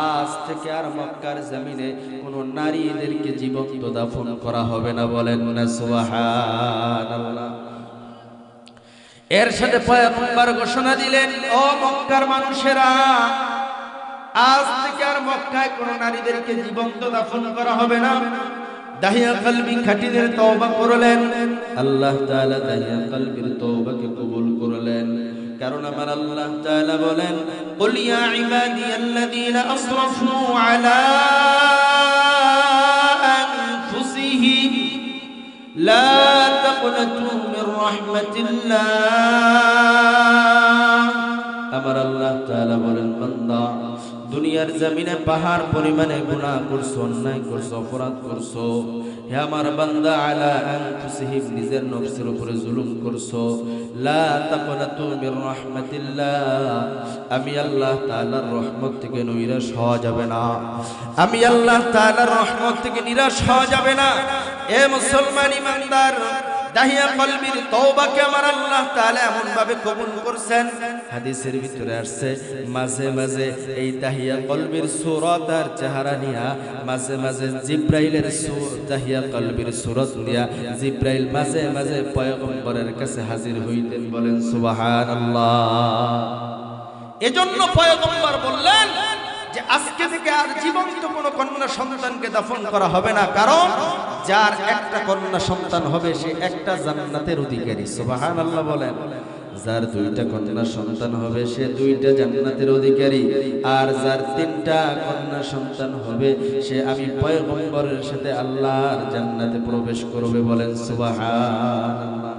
আজ থেকে আর মক্কার জমিনে কোন নারীদেরকে জীবন্ত দাফন করা হবে না। বলেন না সুবহানাল্লাহ। এর সাথে পয়গম্বর ঘোষণা দিলেন, ও মক্কার মানুষেরা, আজ থেকে আর মক্কায় কোন নারীদেরকে জীবন্ত দাফন করা হবে না। দাহিয়া কলবি খাঁটিদের তওবা করলেন, আল্লাহ তাআলা দাহিয়া কলবির তওবাকে কবুল করলেন। কারণ আমার আল্লাহ তাআলা বলেন, কুল ইয়া ইবাদিয়াল্লাযীনা আসরাফু আলা আনফুসিহিম লা তাকনাতু মির রাহমাতিল্লাহ। আমার আল্লাহ তাআলা বলেন, বান্দা, দুনিয়ার জমিনে পাহাড় পরিমাণে গুনাহ করছো, অন্যায় করছো, অপরাধ করছো। হে আমার বান্দা, আলা আনফুসিহিম, নিজের নফসের উপরে জুলুম করছো। লা তাকনাতু মির রাহমাতিল্লাহ, আমি আল্লাহ তাআলার রহমত থেকে নিরাশ হওয়া যাবে না। আমি আল্লাহ তাআলার রহমত থেকে নিরাশ হওয়া যাবে না। এ মুসলমান ইমানদার, দাহিয়া কলবির তওবাকে আমার আল্লাহ তাআলা এমন ভাবে কবুল করছেন, হাদিসের ভিতরে আসছে, মাঝে মাঝে এই দাহিয়া কলবির সূরত আর চেহারা নিয়া, মাঝে মাঝে জিব্রাইলের দাহিয়া কলবির সূরত নিয়া জিব্রাইল মাঝে মাঝে পয়গম্বরের কাছে হাজির হইতেন। বলেন সুবহানাল্লাহ। এজন্য পয়গম্বর বললেন যে আজকে থেকে আর জীবন্ত কোনো কন্যা সন্তানকে দাফন করা হবে না, কারণ যার একটা কন্যা সন্তান হবে সে একটা জান্নাতের অধিকারী। সুবহানাল্লাহ বলেন। যার দুইটা কন্যা সন্তান হবে সে দুইটা জান্নাতের অধিকারী, আর যার তিনটা কন্যা সন্তান হবে সে আমি পয়গম্বরের সাথে আল্লাহর জান্নাতে প্রবেশ করবে। বলেন সুবহানাল্লাহ।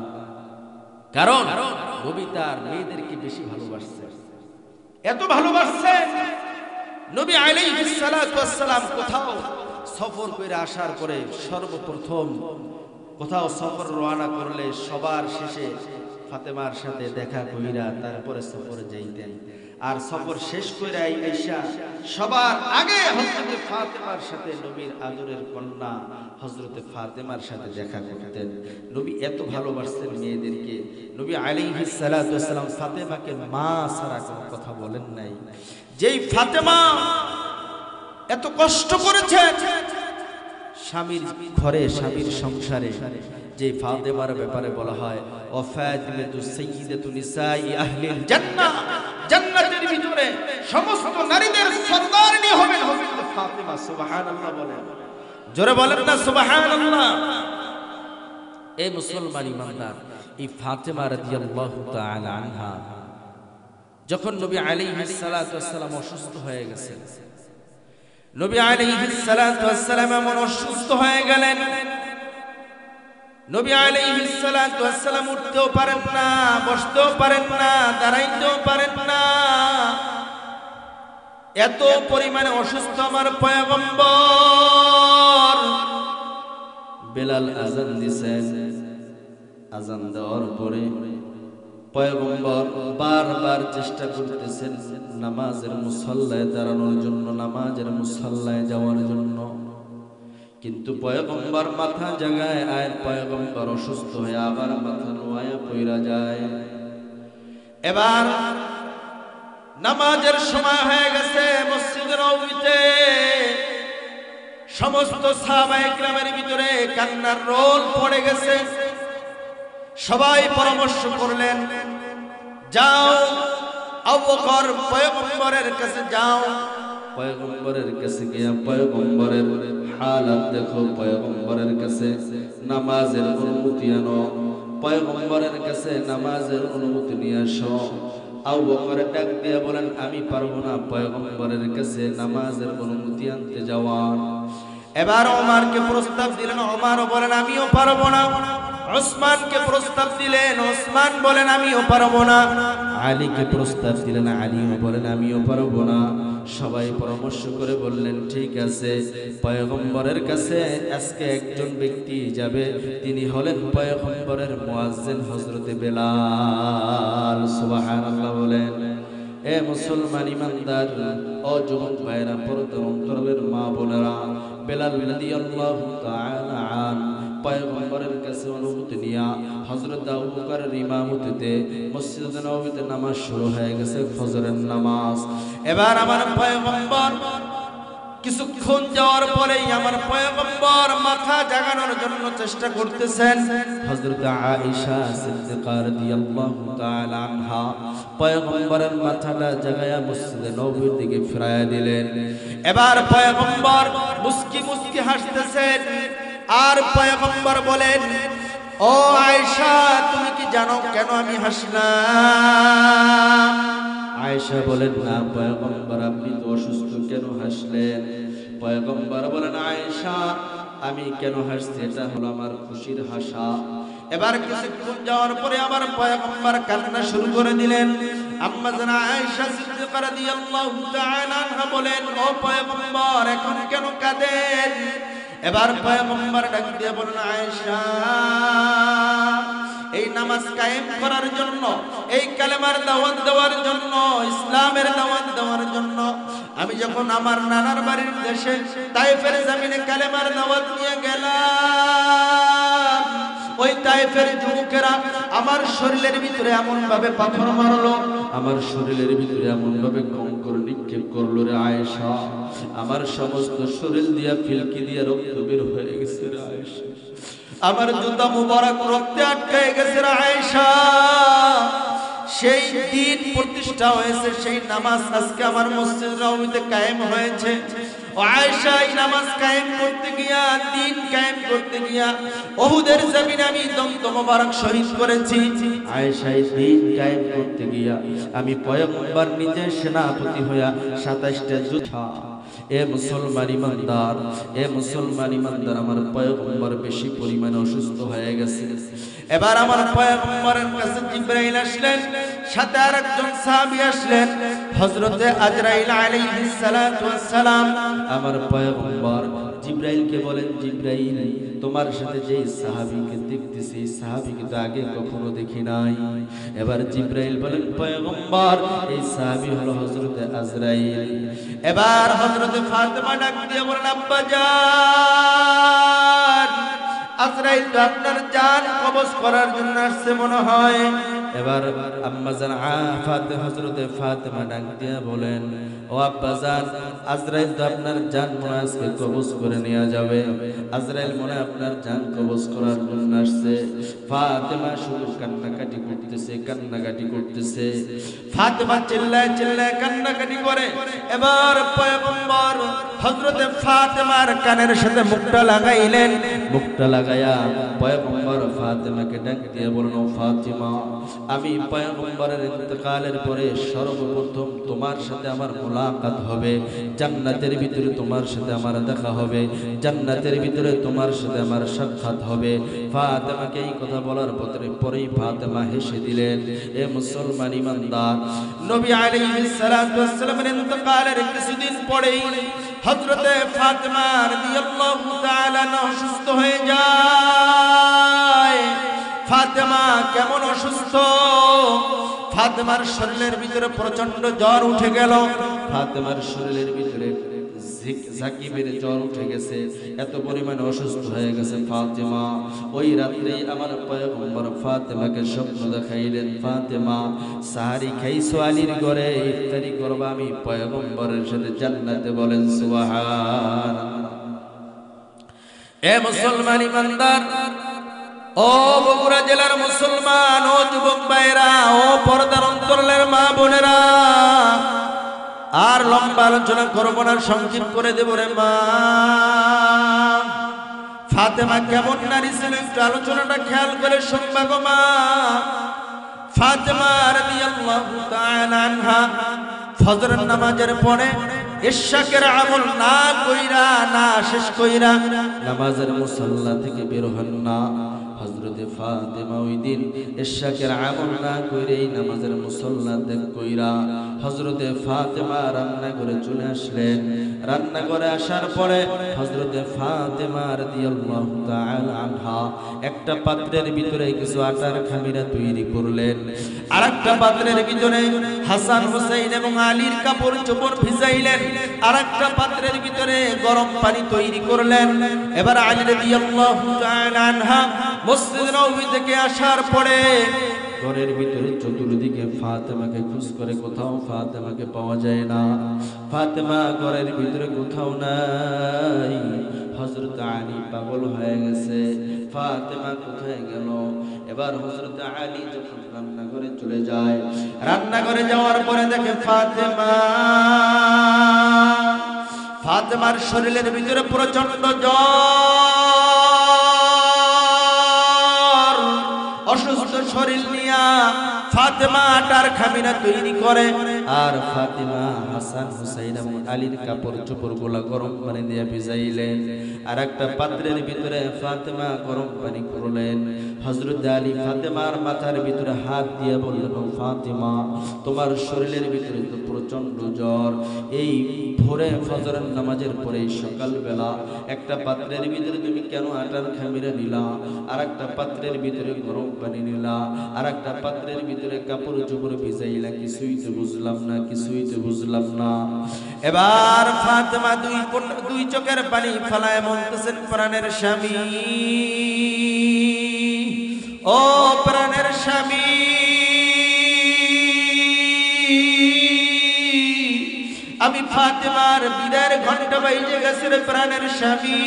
কারণ নবী তার মেয়েদেরকে বেশি ভালোবাসছে, এত ভালোবাসছে, নবী আলাইহিস সালাতু ওয়াস সালাম কোথাও সফর করে আসার পরে সর্বপ্রথম কোথাও সফর রওনা করলে সবার শেষে ফাতেমার সাথে দেখা কইরা তারপরে সফরে যাইতেন। আর সফর শেষ করে আইসা সবার আগে হযরত ফাতেমার সাথে, নবীর আদরের কন্যা হযরত ফাতেমার সাথে দেখা করতেন। নবী এত ভালোবাসতেন মেয়েদেরকে। নবী আলাইহিস সালাতু ওয়াস সালাম ফাতেমাকে মা ছাড়া কোনো কথা বলেন নাই। যেই ফাতেমা এত কষ্ট করেছেন স্বামীর ঘরে, স্বামীর সংসারে, যে ফাতেমার ব্যাপারে বলা হয়, ও ফাতিমাতু সাইয়্যিদাতু নিসাই আহলিল জান্নাহ, জান্নাতের ভিতরে সমস্ত নারীদের সরদারিনী হবেন হযরত ফাতেমা। সুবহানাল্লাহ বলেন, জোরে বলেন না সুবহানাল্লাহ। এই মুসলমান ইমানদার, এই ফাতেমা রাদিয়াল্লাহু তাআলা আনহা যখন নবী আলাইহিস সালাতু ওয়াস সালাম অসুস্থ হয়ে গেছেন, নবী আলাইহিস সালাতু ওয়াস সালাম এমন অসুস্থ হয়ে গেলেন, নবী আলাইহিস সালাতু ওয়াস সালাম উঠতেও পারেন না, বসতেও পারেন না, দাঁড়াইতেও পারেন না, এত পরিমাণে অসুস্থ আমার পয়গম্বর। বেলাল আযান দিছেন, আযান দেওয়ার পরে পয়গম্বর বারবার চেষ্টা করতেছেন নামাজের মুসল্লায় দাঁড়ানোর জন্য, নামাজের মুসল্লায় যাওয়ার জন্য, কিন্তু পয়গম্বর মাথা জাগায় আর পয়গম্বর অসুস্থ হয়ে আবার মাথা নোয়া পইরা যায়। এবার নামাজের সময় হয়ে গেছে, মসজিদে নববীতে সমস্ত সাহাবায়ে কেরামের ভিতরে কান্নার রোল পড়ে গেছে। সবাই পরামর্শ করলেন, যাও আবু বকর পয়গম্বরের কাছে যাও, পয়গম্বরের কাছে গিয়া পয়গম্বরের হালাত দেখো, পয়গম্বরের কাছে নামাজের অনুমতি আনো, পয়গম্বরের কাছে নামাজের অনুমতি নিয়ে আসো। আবু বকর ডাক দিয়ে বলেন, আমি পারবো না পয়গম্বরের কাছে নামাজের অনুমতি আনতে যাওয়া। এবার ওমরকে প্রস্তাব দিলেন, ওমরও বলেন আমিও পারবো না। উসমানকে প্রস্তাব দিলেন, উসমান বলেন আমিও পারবো না। আলীকে প্রস্তাব দিলেন, আলীও বলেন আমিও পারবো না। সবাই পরামর্শ করে বললেন, ঠিক আছে, পয়গম্বরের কাছে আজকে একজন ব্যক্তি যাবে, তিনি হলেন পয়গম্বরের মুয়াজ্জিন হযরতে বেলাল। সুবহানাল্লাহ বলেন। এ মুসলমান ইমানদার, ও যুবক ভাইরা, পরদার অন্তরালের মা বোনেরা, বেলাল রাদিয়াল্লাহু তাআলা আন পয়গম্বরের কাছে অনুমতি নিয়া হযরত আবু বকরের ইমামতিতে মসজিদে নববীতে নামাজ শুরু হয়ে গেছে, ফজরের নামাজ। এবার আমার পয়গম্বর কিছুক্ষণ যাওয়ার পরেই আমার পয়গম্বর মাথা জাগানোর জন্য চেষ্টা করতেছেন। হযরত আয়েশা সিদ্দিকা রাদিয়াল্লাহু তাআলা আনহা পয়গম্বরের মাথাটা জাগায়া মসজিদে নববীর দিকে ফিরায়া দিলেন। এবার পয়গম্বর মুস্কি মুস্কি হাসতেছেন। আর পয়গম্বর বলেন, ও আয়েশা, তুমি কি জানো কেন আমি হাসলাম? আয়েশা বলেন, না পয়গম্বর, আপনি তো অসুস্থ, কেন হাসলেন? পয়গম্বর বলেন, আয়েশা, আমি কেন হাসছি এটা হলো আমার খুশির হাসা। এবার কিছুক্ষণ যাওয়ার পরে আবার পয়গম্বর কান্না শুরু করে দিলেন। আম্মা জানা আয়েশা সিদ্দিকা রাদিয়াল্লাহু তাআলা আনহা বলেন, ও পয়গম্বর, এখন কেন কাঁদেন? এবার পয়গম্বর ডাক দিয়ে বলেন, আয়েশা, এই নামাজ কায়েম করার জন্য, এই কালেমার দাওয়াত দেওয়ার জন্য, ইসলামের দাওয়াত দেওয়ার জন্য আমি যখন আমার নানার বাড়ির দেশে তায়েফের জমিনে কালেমার দাওয়াত নিয়ে গেলাম, ওই তায়েফের যুবকেরা আমার শরীরের ভিতরে এমন ভাবে পাথর মারলো, আমার শরীরের ভিতরে এমন ভাবে কঙ্কর নিক্ষেপ করলো রে আয়েশা, আমার সমস্ত শরীর দিয়া ফিলকি দিয়া রক্ত বের হয়ে গেছে রে আয়েশা, আমার জুতা মুবারক রক্তে আটকে গেছে রে আয়েশা। সেই দিন প্রতিষ্ঠা হয়েছে, সেই নামাজ আজকে আমার মসজিদ নববীতে কায়েম হয়েছে। ও আয়েশা, এই নামাজ কায়েম করতে গিয়া, দিন কায়েম করতে গিয়া উহুদের জমিনে আমি দন্ত মুবারক শহীদ করেছি। আয়েশা, এই দিন কায়েম করতে গিয়া আমি পয়গম্বর নিজে সেনাপতি হইয়া 27টা যুদ্ধ। এ মুসলমান ইমানদার, এ মুসলমান ইমানদার, আমার পয়গম্বর বেশি পরিমাণে অসুস্থ হয়ে গেছে। এবার আমার পয়গম্বরের কাছে জিবরাইল আসলেন, সাথে আরেকজন সাহাবী আসলেন, হযরতে আজরাইল আলাইহিস সালাতু ওয়াস সালাম। আমার পয়গম্বর জিবরাইলকে বলেন, জিবরাইল, তোমার সাথে যে সাহাবীকে দেখতেছি, এই সাহাবীকে তো আগে কখনো দেখি নাই। এবার জিবরাইল বলেন, পয়গম্বর, এই সাহাবী হলো হযরতে আজরাইল। এবার হযরতে ফাতেমা ডাক দিয়ে বলেন, আব্বা জান, আজরাইল তো আপনার জান কবজ করার জন্য আসছে মনে হয়। এবার আম্মা জান হযরতে ফাতেমা ডাক দিয়ে বলেন, ও আব্বা জান, আজরাইল তো আপনার জান মনে আজকে কবজ করে নিয়ে যাবে, আজরাইল মনে আপনার জান কবজ করার জন্য আসছে। ফাতেমা শুধু কান্নাকাটি করতেছে, কান্নাকাটি করতেছে। ফাতেমা চিল্লায় চিল্লায় কান্নাকাটি করে। এবার পয়গম্বর হযরতে ফাতেমার কানের সাথে মুখটা লাগাইলেন। মুখটা লাগায়া পয়গম্বর ফাতেমাকে ডাক দিয়ে বলেন, ও ফাতেমা, আমি পয়গম্বরের ইন্তেকালের পরে সর্বপ্রথম তোমার সাথে আমার মুলাকাত হবে, জান্নাতের ভিতরে তোমার সাথে আমার দেখা হবে, জান্নাতের ভিতরে তোমার সাথে আমার সাক্ষাৎ হবে। ফাতেমাকে এই কথা বলার পরেই ফাতেমা হেসে দিলেন। এ মুসলমান ইমানদার, নবী আলাইহিস সালাতু ওয়াস সালামের ইন্তেকালের কিছুদিন পরেই হযরতে ফাতেমা রাদিয়াল্লাহু তাআলা অসুস্থ হয়ে যায়। ফাতেমা কেমন অসুস্থ? ফাতেমার শরীরের ভিতরে প্রচন্ড জ্বর উঠে গেল। ফাতেমার শরীরের ভিতরে ঝাঁকি বেড়ে জ্বর উঠে গেছে, এত পরিমাণে অসুস্থ হয়ে গেছে ফাতেমা। ওই রাত্রে আমার পয়গম্বর ফাতেমাকে স্বপ্ন দেখাইলেন, ফাতেমা, সাহারি খাইছো আলীর ঘরে, ইফতারি করবা আমি পয়গম্বরের সাথে জান্নাতে। বলেন সুবহানাল্লাহ। এ মুসলমান ইমানদার, ও বগুড়া জেলার মুসলমান, ও যুবক ভাইরা, ও পর্দার অন্তরালের মা বোনেরা, আর লম্বা আলোচনা করব না, সংক্ষিপ্ত করে দেব রে মা। ফাতেমা কেমন নারী ছিল একটু আলোচনাটা খেয়াল করে শুনবা গো মা। ফাতেমা রাদিয়াল্লাহু তাআলা আনহা ফজরের নামাজের পরে ইশাকের আমল না কইরা, না শেষ কইরা নামাজের মুসাল্লা থেকে বের হন না। হযরতে ফাতেমা ওই দিন ইশাকের আমল না কইরেই নামাজের মুসাল্লা ত্যাগ কইরা হযরতে ফাতেমা রান্নাঘরে চলে আসলেন। রান্নাঘরে আসার পরে হযরতে ফাতেমা রাদিয়াল্লাহু তাআলা আনহা একটা পাত্রের ভিতরে কিছু আটার খামিরা তৈরি করলেন, আরেকটা পাত্রের ভিতরে হাসান হুসাইন এবং আলীর কাপড় চোপড় ভিজাইলেন, আরেকটা পাত্রের ভিতরে গরম পানি তৈরি করলেন। এবার আলী রাদিয়াল্লাহু তাআলা আনহা মসজিদ নববী থেকে আসার পরে ঘরের ভিতরে চতুর্দিকে ফাতেমাকে খুঁজতে করে কোথাও ফাতেমাকে পাওয়া যায় না। ফাতেমা ঘরের ভিতরে কোথাও নাই। হযরত আলী পাগল হয়ে গেছে, ফাতেমা কোথায় গেল? এবার হযরত আলী যখন রান্নাঘরে চলে যায়, রান্নাঘরে যাওয়ার পরে দেখে ফাতেমার শরীরের ভিতরে প্রচন্ড জ্বর। অসুস্থ শরীর নিয়া ফাতেমা আটার খামিরা তৈরি করে, আর ফাতেমা হাসান হুসাইন এবং আলীর কাপড় চোপড়গুলা গরম পানি দিয়ে ভিজাইলেন। আর একটা পাত্রের ভিতরে ফাতেমা গরম পানি করলেন। হযরত আলী ফাতেমার মাথার ভিতরে হাত দিয়ে বললেন, ফাতেমা, তোমার শরীরের ভিতরে তো প্রচন্ড জ্বর। এই ভোরে ফজরের নামাজের পরে সকালবেলা একটা পাত্রের ভিতরে তুমি কেন আটার খামিরা নিলা? আর একটা পাত্রের ভিতরে গরম পানি নিলা, আর একটা পাত্রের ভিতরে কাপড় চোপড় ভিজাইলা। কিছুই তো বুঝলাম না, কিছুই তো বুঝলাম না। এবার ফাতেমা দুই চোখের পানি ফেলায় বলতেছেন, প্রাণের স্বামী, ও প্রাণের স্বামী, আমি ফাতেমার বিদায়ের ঘন্টা বাইজে গেছে রে প্রাণের স্বামী।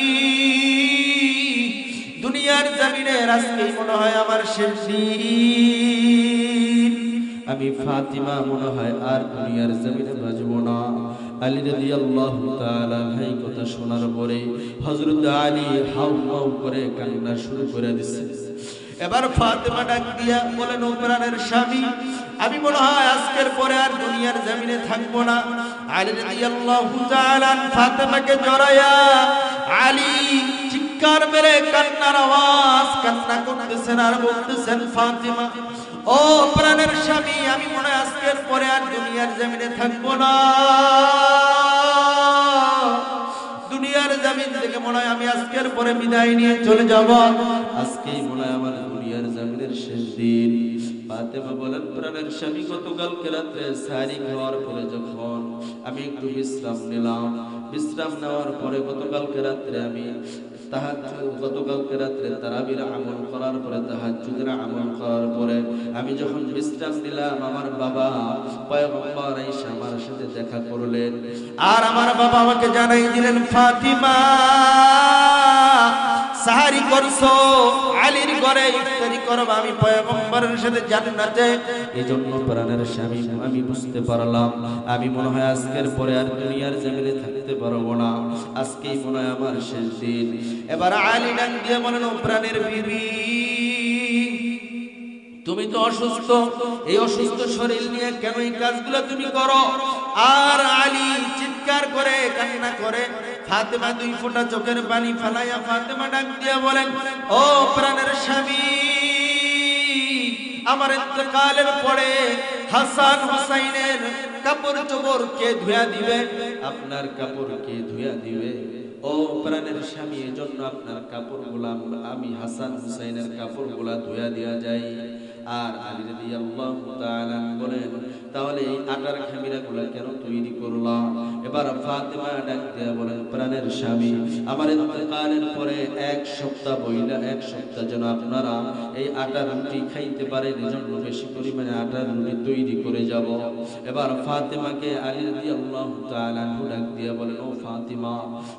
দুনিয়ার জমিনে আজকে মনে হয় আমার শেষ দিন। আমি ফাতেমা মনে হয় আর দুনিয়ার জমিনে বাঁচবো না। আলী রাদিয়াল্লাহু তাআলা এই কথা শোনার পরে হযরত আলী হাউ করে কান্না শুরু করে দিয়েছে। এবার ফাতেমা ডাক দিয়া বলেন, ও প্রাণের স্বামী, আমি মনে হয় আজকের পরে আর দুনিয়ার জমিনে থাকবো না। আলী রাদিয়াল্লাহু তাআলা ফাতেমাকে জড়ায়া আলী চিৎকার মেরে কান্নার আওয়াজ, কান্না করতেছেন আর বলতেছেন, ফাতেমা, ও প্রাণের স্বামী, আমি মনে হয় আজকের পরে আর দুনিয়ার জমিনে থাকবো না। দুনিয়ার জমিন থেকে মনে হয় আমি আজকের পরে বিদায় নিয়ে চলে যাব। আজকেই মনে হয় আমার দুনিয়ার জমিনের শেষ দিন। ফাতেমা বলেন, প্রাণের স্বামী, গতকালকে রাত্রে সারি খাওয়ার পরে যখন আমি একটু বিশ্রাম নিলাম, বিশ্রাম নেওয়ার পরে গতকালকে রাত্রে তারাবির আমল করার পরে, তাহাজ্জুদের আমল করার পরে আমি যখন বিশ্রাম নিলাম, আমার বাবা পয়গম্বর আয়েশা আমার সাথে দেখা করলেন। আর আমার বাবা আমাকে জানাই দিলেন, ফাতিমা, সাহারি করছো, আলীর ঘরে ইফতারি করবা, আমি পয়গম্বরের সাথে জান্নাতে। এইজন্য প্রাণের স্বামী, আমি বুঝতে পারলাম আমি মনে হয় আজকের পরে আর দুনিয়ার জমিনে থাকতে পারবো না। আজকেই মনে হয় আমার শেষ দিন। এবার আলী ডাক দিয়ে বলেন, ও প্রাণের বিবি, তুমি তো অসুস্থ, এই অসুস্থ শরীর নিয়ে কেন এই কাজগুলো তুমি করো? আর আলী চিৎকার করে কান্না করে ফাতেমা দুই ফোঁটা চোখের পানি ফেলাইয়া ফাতেমা ডাক দিয়া বলেন, ও প্রাণের স্বামী, আমার ইন্তেকালের পরে হাসান হুসাইনের কাপড় চোপড় কে ধুয়া দিবে? আপনার কাপড় কে ধুয়া দিবে? ও প্রাণের স্বামী, এজন্য আপনার কাপড়গুলা আমি হাসান হুসাইনের কাপড়গুলা ধুয়া দিয়া যাই। আর আলী রাদিয়াল্লাহু তাআলা বলেন, তাহলে এই আটার খামিরাগুলা কেন তৈরি করলাম? এবার ফাতেমা ডাক দিয়া বলেন, প্রাণের স্বামী, আমার ইন্তেকালের পরে এক সপ্তাহ যেন আপনারা এই আটার রুটি খাইতে পারেন, এজন্য বেশি পরিমাণে আটার রুটি তৈরি করে যাব। এবার ফাতেমাকে আলী রাদিয়াল্লাহু তাআলা ডাক দিয়া বলেন, ও ফাতেমা,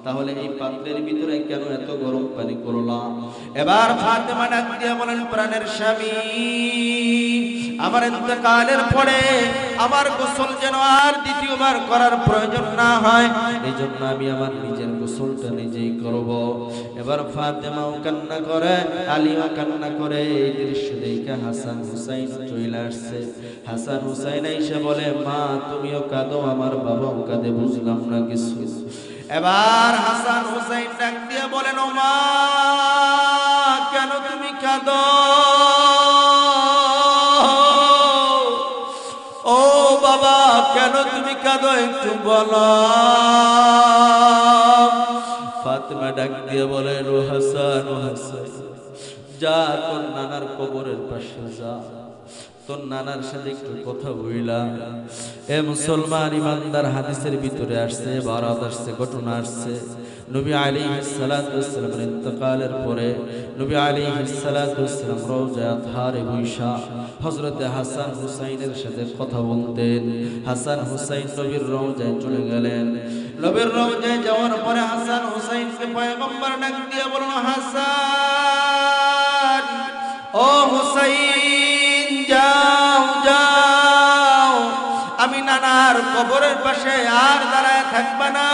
তাহলে এই পাত্রের ভিতরে কেন এত গরম পানি করলাম? এবার ফাতেমা ডাক দিয়া বলেন, প্রাণের স্বামী, আমার ইন্তেকালের পরে আমার গোসল যেন আর দ্বিতীয়বার করার প্রয়োজন না হয়, এই জন্য আমি আমার নিজের গোসলটা নিজেই করব। এবার ফাতেমাও কান্না করে, আলীও কান্না করে। এই দৃশ্য দেখে হাসান হুসাইন চলে আসছে। হাসান হুসাইন এসে বলে, মা তুমিও কাঁদো, আমার বাবাও কাঁদে, বুঝলাম না কিছু। এবার হাসান হুসাইন ডাক দিয়ে বলেন, ও মা, কেন তুমি কাঁদো? ও বাবা, কেন তুমি কাঁদো, একটু বলো। ফাতেমা ডাক দিয়ে বলেন, ও হাসান, ও হাসান, যা তোর নানার কবরের পাশে যা, তোর নানার সাথে একটু কথা বইলা। এ মুসলমান ইমানদার, হাদিসের ভিতরে আসছে, বারাত আসছে, ঘটনা আসছে, নবী আলাইহিস সালাতু ওয়াস সালামের ইন্তেকালের পরে নবী আলাইহিস সালাতু ওয়াস সালাম রওজায় ধারে বৈশা হযরত হাসান হুসাইনের সাথে কথা বলতেন। হাসান হুসাইন নবীর রওজায় চলে গেলেন। নবীর রওজায় যাওয়ার পরে হাসান হুসাইনকে পয়গম্বর ডাক দিয়ে বলল, হাসান ও হুসাইন যাও যাও, আমি নানার কবরের পাশে আর দাঁড়ায় থাকবা না,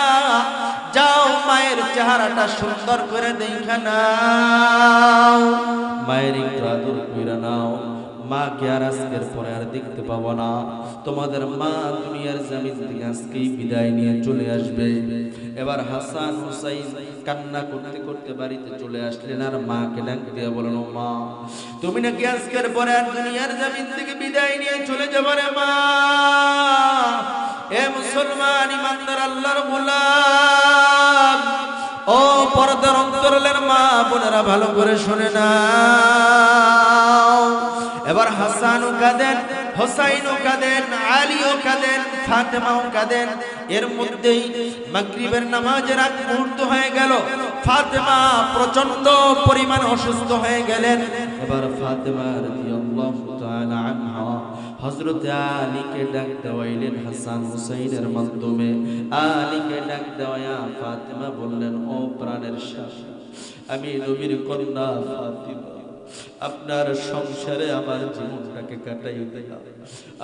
যাও মায়ের চেহারাটা সুন্দর করে দেখা নাও, মায়ের একটু আদর করে নাও। মাকে আর আজকের পরে আর দেখতে পাবো না, তোমাদের মা দুনিয়ার জমিন থেকে আজকেই বিদায় নিয়ে চলে আসবে। এবার হাসান হুসাইন কান্না করতে করতে বাড়িতে চলে আসলেন আর মাকে ডাক দিয়ে বললেন, ও মা, তুমি নাকি আজকের পরে আর দুনিয়ার জমিন থেকে বিদায় নিয়ে চলে যাবে রে মা। এ মুসলমান ইমানদার আল্লাহর গোলাম, ও পর্দার অন্তরালের মা বোনেরা ভালো করে শুনে নাও। এবার হাসানও কাঁদেন, হুসাইনও কাঁদেন, আলীও কাঁদেন, ফাতেমাও কাঁদেন। এর মধ্যেই মাগরিবের নামাজের আগ মুহূর্ত হয়ে গেল। ফাতেমা প্রচন্ড পরিমাণ অসুস্থ হয়ে গেলেন। এবার ফাতেমা রাদিয়াল্লাহু তাআলা আনহা হযরত আলীকে ডাক দেওয়াইলেন হাসান হুসাইনের মাধ্যমে। আলীকে ডাক দেওয়া ফাতেমা বললেন, ও প্রাণের স্বামী, আমি নবীর কন্যা ফাতেমা, আপনার সংসারে আমার জীবনটাকে কাটাই দেয়া,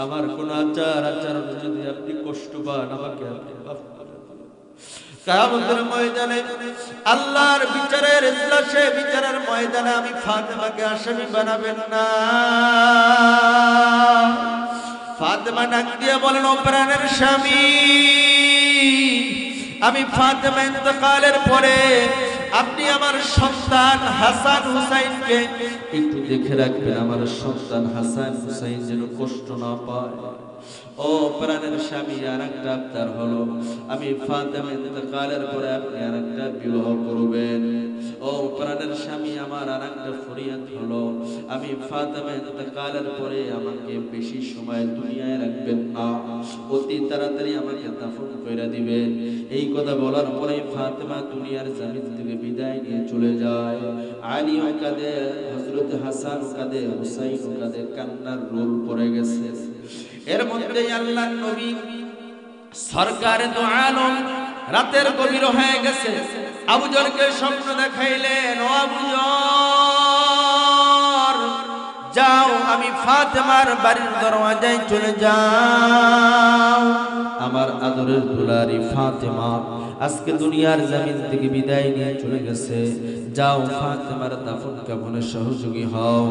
আমার কোন আচার আচরণ যদি আপনি কষ্ট পান আমাকে আপনি মাফ করে দিন। কিয়ামতের ময়দানে আল্লাহর বিচারের ইজলাসে বিচারের ময়দানে আমি ফাতেমাকে আসামি বানাবেন না। ফাতেমা ডাক দিয়ে বলেন, ও প্রাণের স্বামী, আমি ফাতেমা ইন্তেকালের পরে আপনি আমার সন্তান হাসান হুসাইনকে একটু দেখে রাখবেন, আমার সন্তান হাসান হুসাইন যেন কষ্ট না পায়। ও প্রাণের স্বামী, আর একটা আবদার হলো, আমি ফাতেমা ইন্তেকালের পরে আপনি আর একটা বিবাহ করবেন। ও প্রাণের স্বামী, আমার আর একটা ফরিয়াদ হলো, আমি ফাতেমা ইন্তেকালের পরে আমাকে বেশি সময় দুনিয়ায় রাখবেন না, অতি তাড়াতাড়ি আমাকে দাফন করে দিবেন। এই কথা বলার পরে ফাতেমা দুনিয়ার জমিন থেকে বিদায় নিয়ে চলে যায়। আলী ও কাঁদে, হযরত হাসান কাঁদে, হুসাইন কাঁদে, কান্নার রোল পড়ে গেছে। এর মধ্যে আল্লাহর নবী সরকারে দু আলম রাতের গভীর হয়ে গেছে, আবু জরকে স্বপ্ন দেখাইলেন, ও আবু জর, যাও আমি ফাতেমার বাড়ির দরওয়াজায় চলে যাও। আমার আদরের দুলারি ফাতেমা আজকে দুনিয়ার জমিন থেকে বিদায় নিয়ে চলে গেছে, যাও ফাতেমার দাফন কাফনের সহযোগী হও।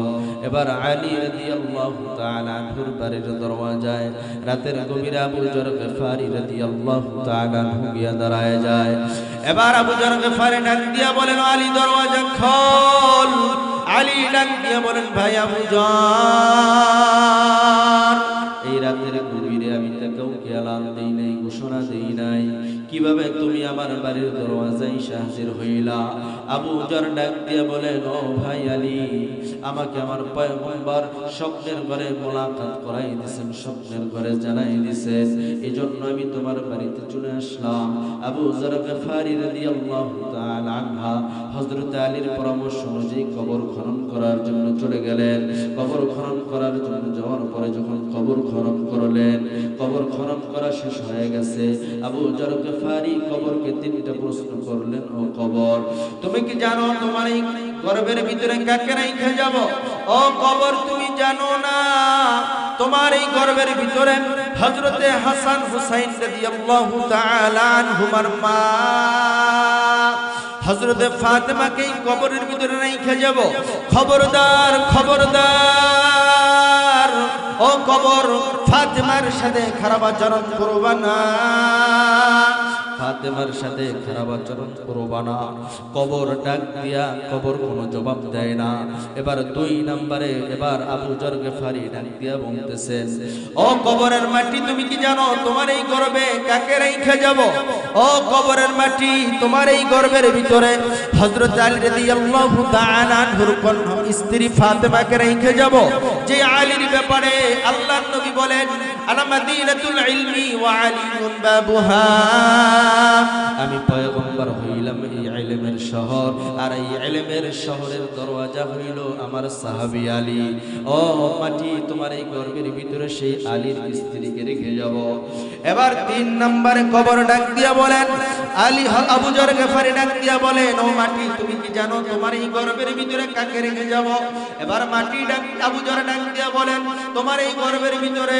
এবার আলী রাদিয়াল্লাহু তাআলা আনহুর বাড়ির দরওয়াজায় রাতের গভীরে আবু যর গফারি রাদিয়াল্লাহু তাআলা আনহু গিয়া দাঁড়ায় যায়। এবার আবু যর গফারি ডাক দিয়া বলেন, আলী দরওয়াজা খোল। আলী ডাক দিয়া বলেন, ভাই আবু যর, এই রাতের গভীরে আমি তো কাউকে আলাম দেই নাই, ঘোষণা দেই নাই, কিভাবে তুমি আমার বাড়ির দরওয়াজায় হাজির হইলা? আবু যর ডাক দিয়ে বলেন, ও ভাই আলী, আমাকে আমার পয়গম্বর স্বপ্নের ঘরে মোলাকাত করাই দিয়েছেন, স্বপ্নের ঘরে জানাই দিয়েছেন, এজন্য আমি তোমার বাড়িতে চলে আসলাম। আবু যর গফারি রাদিয়াল্লাহু তাআলা আনহা হযরত আলীর পরামর্শ অনুযায়ী কবর খনন করার জন্য চলে গেলেন। কবর খনন করার জন্য যাওয়ার পরে যখন কবর খনন করলেন, কবর খনন করা শেষ হয়ে গেছে। আবু যর গফারি কবরকে তিনটা প্রশ্ন করলেন, ও কবর, তুমি কি জানো তোমার এই গর্ভের ভিতরে কাকে রেখে যাব? ও কবর, তুমি জানো না তোমার এই গর্ভের ভিতরে হযরতে হাসান হুসাইন রাদিয়াল্লাহু তাআলা আনহুমার মা হযরতে ফাতেমাকে এই কবরের ভিতরে রেখে যাব? খবরদার খবরদার, ও কবর, ফাতেমার সাথে খারাপ আচরণ করবা না, ফাতেমার সাথে খারাপ আচরণ করবা না। কবর ডাক দিয়া কবর কোনো জবাব দেয় না। এবার দুই নম্বরে এবার আবু যর গফারি ডাক দিয়া বলতেছেন, ও কবরের মাটি, তুমি কি জানো তোমার এই গর্ভে কাকে রেখে যাব? ও কবরের মাটি, তোমার এই গর্ভের ভিতরে হযরত আলী রাদিয়াল্লাহু তাআলা আনহুর স্ত্রী ফাতেমাকে রেখে যাব, যে আলীর ব্যাপারে আল্লাহর নবী বলেন, আনা মাদিনাতুল ইলমি ওয়া আলিয়ুন বাবুহা, আমি পয়গম্বর হইলাম শহর, আর এই ইলমের শহরের দরওয়াজা হইল আমার সাহাবী আলী। ও মাটি, তোমার এই গর্বের ভিতরে সেই আলীর স্ত্রীকে রেখে যাব। এবার 3 নম্বরে কবর ডাক দিয়া বলেন, আলী আবু যর গফারি ডাক দিয়া বলেন, ও মাটি, তুমি কি জানো তোমার এই গর্বের ভিতরে কাকে রেখে যাব? এবার মাটি ডাক আবু যর ডাক দিয়া বলেন, তোমার এই গর্বের ভিতরে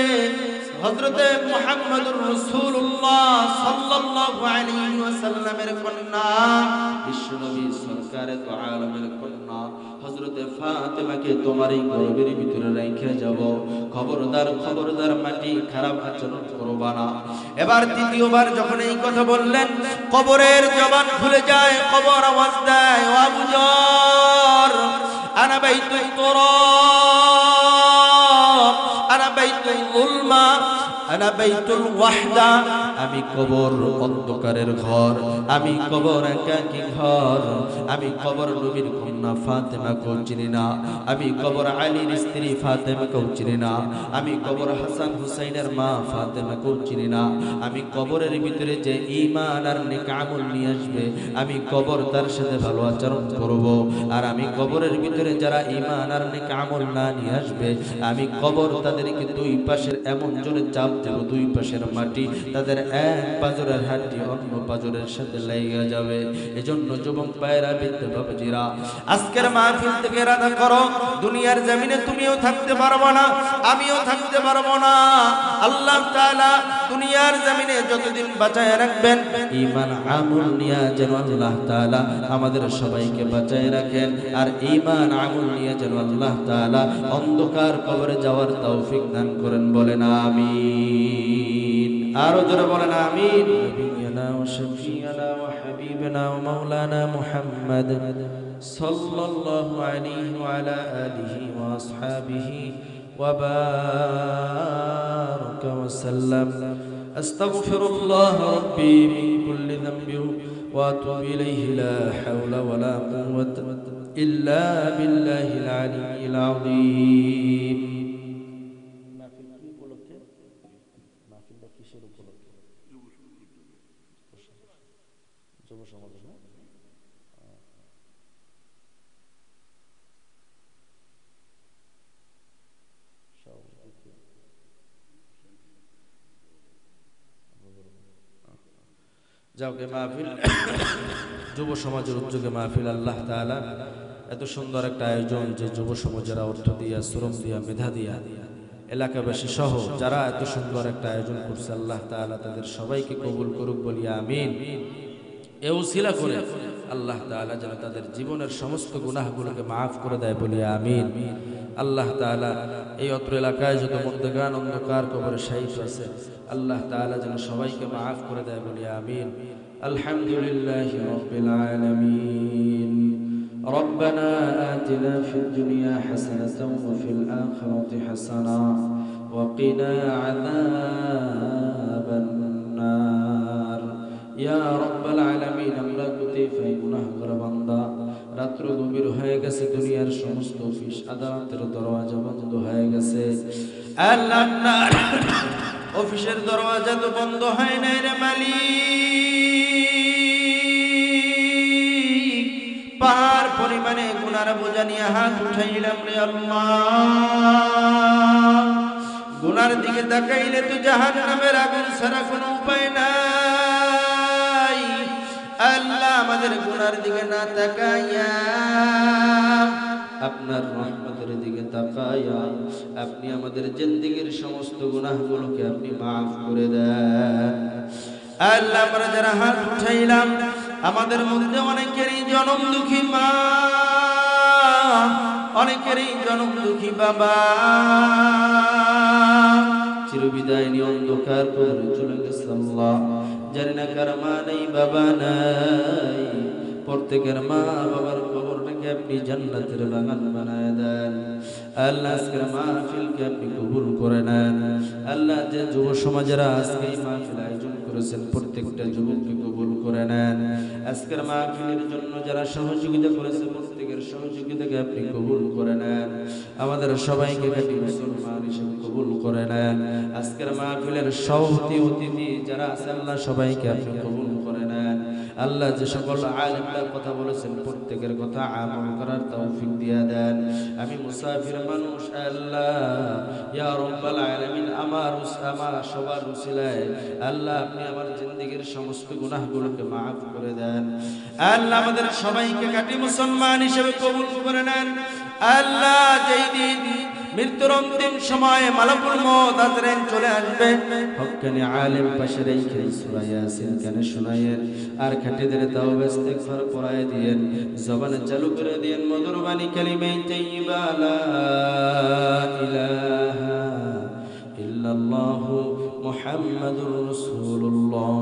হযরতে মুহাম্মদুর রাসূলুল্লাহ সাল্লাল্লাহু আলাইহি ওয়াসাল্লামের কন্যা, বিশ্বনবী সরকারে তো আলমের কন্যা হযরতে ফাতেমাকে তোমার এই গর্বের ভিতরে রেখে যাব। খবরদার, খবরদার মাটি, খারাপ আচরণ করবা না। এবার দ্বিতীয়বার যখন এই কথা বললেন, কবরের জবান খুলে যায়, কবর আওয়াজ দেয়, ও আবু যর, আনা বাইতুত তুরাব, আনা বাইতুল যুলমা, আনা বাইতুল ওয়াহদা, আমি কবর অন্ধকারের ঘর, আমি কবর একাকী ঘর, আমি কবর নবীর কন্যা ফাতেমাকেও চিনি না, আমি কবর আলীর স্ত্রী ফাতেমাকেও চিনি না, আমি কবর হাসান হুসাইনের মা ফাতেমাকেও চিনি না, আমি কবরের ভিতরে যে ঈমান আর নেক আমল নিয়ে আসবে, আমি কবর তার সাথে ভালো আচরণ করব। আর আমি কবরের ভিতরে যারা ঈমান আর নেক আমল না নিয়ে আসবে, আমি কবর তাদেরকে দুই পাশের এমন জোরে চাপ দেব, দুই পাশের মাটি তাদের এক পাজরের হাড্ডি অন্য পাজরের সাথে লেগে যাবে। এজন্য যুবক ভাইরা, বৃদ্ধ বাবাজিরা, আজকের মাহফিল থেকে ইরাদা করো, দুনিয়ার জমিনে তুমিও থাকতে পারবো না, আমিও থাকতে পারবো না। আল্লাহ তাআলা দুনিয়ার জমিনে যতদিন বাঁচায় রাখবেন, ঈমান আমল নিয়ে যেন আল্লাহ তাআলা আমাদের সবাইকে বাঁচায় রাখেন। আর ঈমান আমল নিয়ে যেন আল্লাহ তাআলা অন্ধকার কবরে যাওয়ার তৌফিক দান করেন। বলেন আমিন। আরো জোরে বলেন আমিন। নবিয়্যিনা ওয়া শাফিয়্যিনা ওয়া হাবিবনা ওয়া মাওলানা মুহাম্মদ সাল্লাল্লাহু আলাইহি ওয়া আলা আলিহি ওয়া আসহাবিহি ওয়া বারাকা ওয়া সাল্লাম। আস্তাগফিরুল্লাহ রাব্বি মিন কুল্লি যামবি ওয়া আতুবু ইলাইহি, লা হাওলা ওয়া লা কুওয়াতা ইল্লা বিল্লাহিল আলিয়্যিল আযীম। যাওকে মাহফিল, যুব সমাজের উদ্যোগে মাহফিল, আল্লাহ তাআলা এত সুন্দর একটা আয়োজন, যে যুব সমাজেরা অর্থ দিয়া, শ্রম দিয়া, মেধা দিয়া, এলাকাবাসী সহ যারা এত সুন্দর একটা আয়োজন করছে, আল্লাহ তাআলা তাদের সবাইকে কবুল করুক বলি আমিন। এ উসিলা করে আল্লাহ তাআলা যেন তাদের জীবনের সমস্ত গুনাহগুলোকে মাফ করে দেয় বলি আমিন। আল্লাহ তাআলা এই অত্র এলাকায় যত মুর্দাগান অন্ধকার কবরে শায়িত আছে, আল্লাহ তাআলা যেন সবাইকে মাফ করে দেয় বলি আমিন। আলহামদুলিল্লাহি রাব্বিল আলামিন। ربنا آتنا في الدنيا حسنة وفي الآخرة حسنة وقنا عذاب النار يا رب العالمين। আমরা কুতিফাই গুনাহগার বান্দা, রাত্র গভীর হয়ে গেছে, দুনিয়ার সমস্ত অফিস আদালতের দরওয়াজা বন্ধ হয়ে গেছে। আল্লাহ, অফিসের দরওয়াজা তো বন্ধ হয় নাই রে মালিক। পাহাড় পরিমাণে গুনার বোঝা নিয়ে হাত উঠাইলাম রে আল্লাহ। গুনার দিকে তাকাইলে তো জাহান্নামের আগুন ছাড়া কোনো উপায় নাই। আল্লাহ, আমাদের গুনার দিকে না তাকাইয়া আপনার রহমতের দিকে তাকাইয়া আপনি আমাদের জিন্দেগীর সমস্ত গুনাহগুলোকে আপনি মাফ করে দেন। আল্লাহ, আমরা যারা হাত উঠাইলাম, আমাদের মধ্যে অনেকেরই জনম দুঃখী মা, অনেকেরই জনম দুঃখী বাবা, চিরবিদায় নিয়ে অন্ধকার করে চলে গেছে। আল্লাহ, জানি না কার মা নেই, বাবা নাই, প্রত্যেকের মা বাবার কবরটাকে আপনি জান্নাতের বাগান বানায় দেন। আল্লাহ, আজকের মাহফিলকে আপনি কবুল করে নেন। আল্লাহ, যে যুব সমাজেরা আজকে এই মাহফিল আয়োজন করেছেন, প্রত্যেকটা যুবককে কবুল করে নেন। আজকের মাহফিলের জন্য যারা সহযোগিতা করেছে, প্রত্যেকের সহযোগিতাকে আপনি কবুল করে নেন। আমাদের সবাইকে খাঁটি মুসলমান হিসেবে কবুল করে নেন। আজকের মাহফিলের সভাপতি অতিথি যারা আছে, আল্লাহ সবাইকে আপনি কবুল করে নেন। আল্লাহ যে সকল আলেমরা কথা বলেছেন প্রত্যেকের কথা আমল করার তৌফিক দিয়া দেন। আমি মুসাফির মানুষ আল্লাহ ইয়া রাব্বাল আলামিন, আমার সবার উসিলায় আল্লাহ আপনি আমার জিন্দেগীর সমস্ত গুনাহগুলোকে মাফ করে দেন। আল্লাহ আমাদের সবাইকে খাঁটি মুসলমান হিসেবে কবুল করে নেন। আল্লাহ যেই দিন মৃত্যুর অন্তিম সময়ে মালাকুল মউত আজরাইল চলে আসবে, হক্কানি আলেম পাশে রেখে সূরা ইয়াসিন কানে শোনায়েন, আর খাঁটিদের তাওবা ইস্তিগফার পড়ায় দিয়েন, জবানে চালু করে দিয়েন মধুর বাণী কালিমে তাইয়্যিবা লা ইলাহা ইল্লাল্লাহু মুহাম্মাদুর রাসূলুল্লাহ।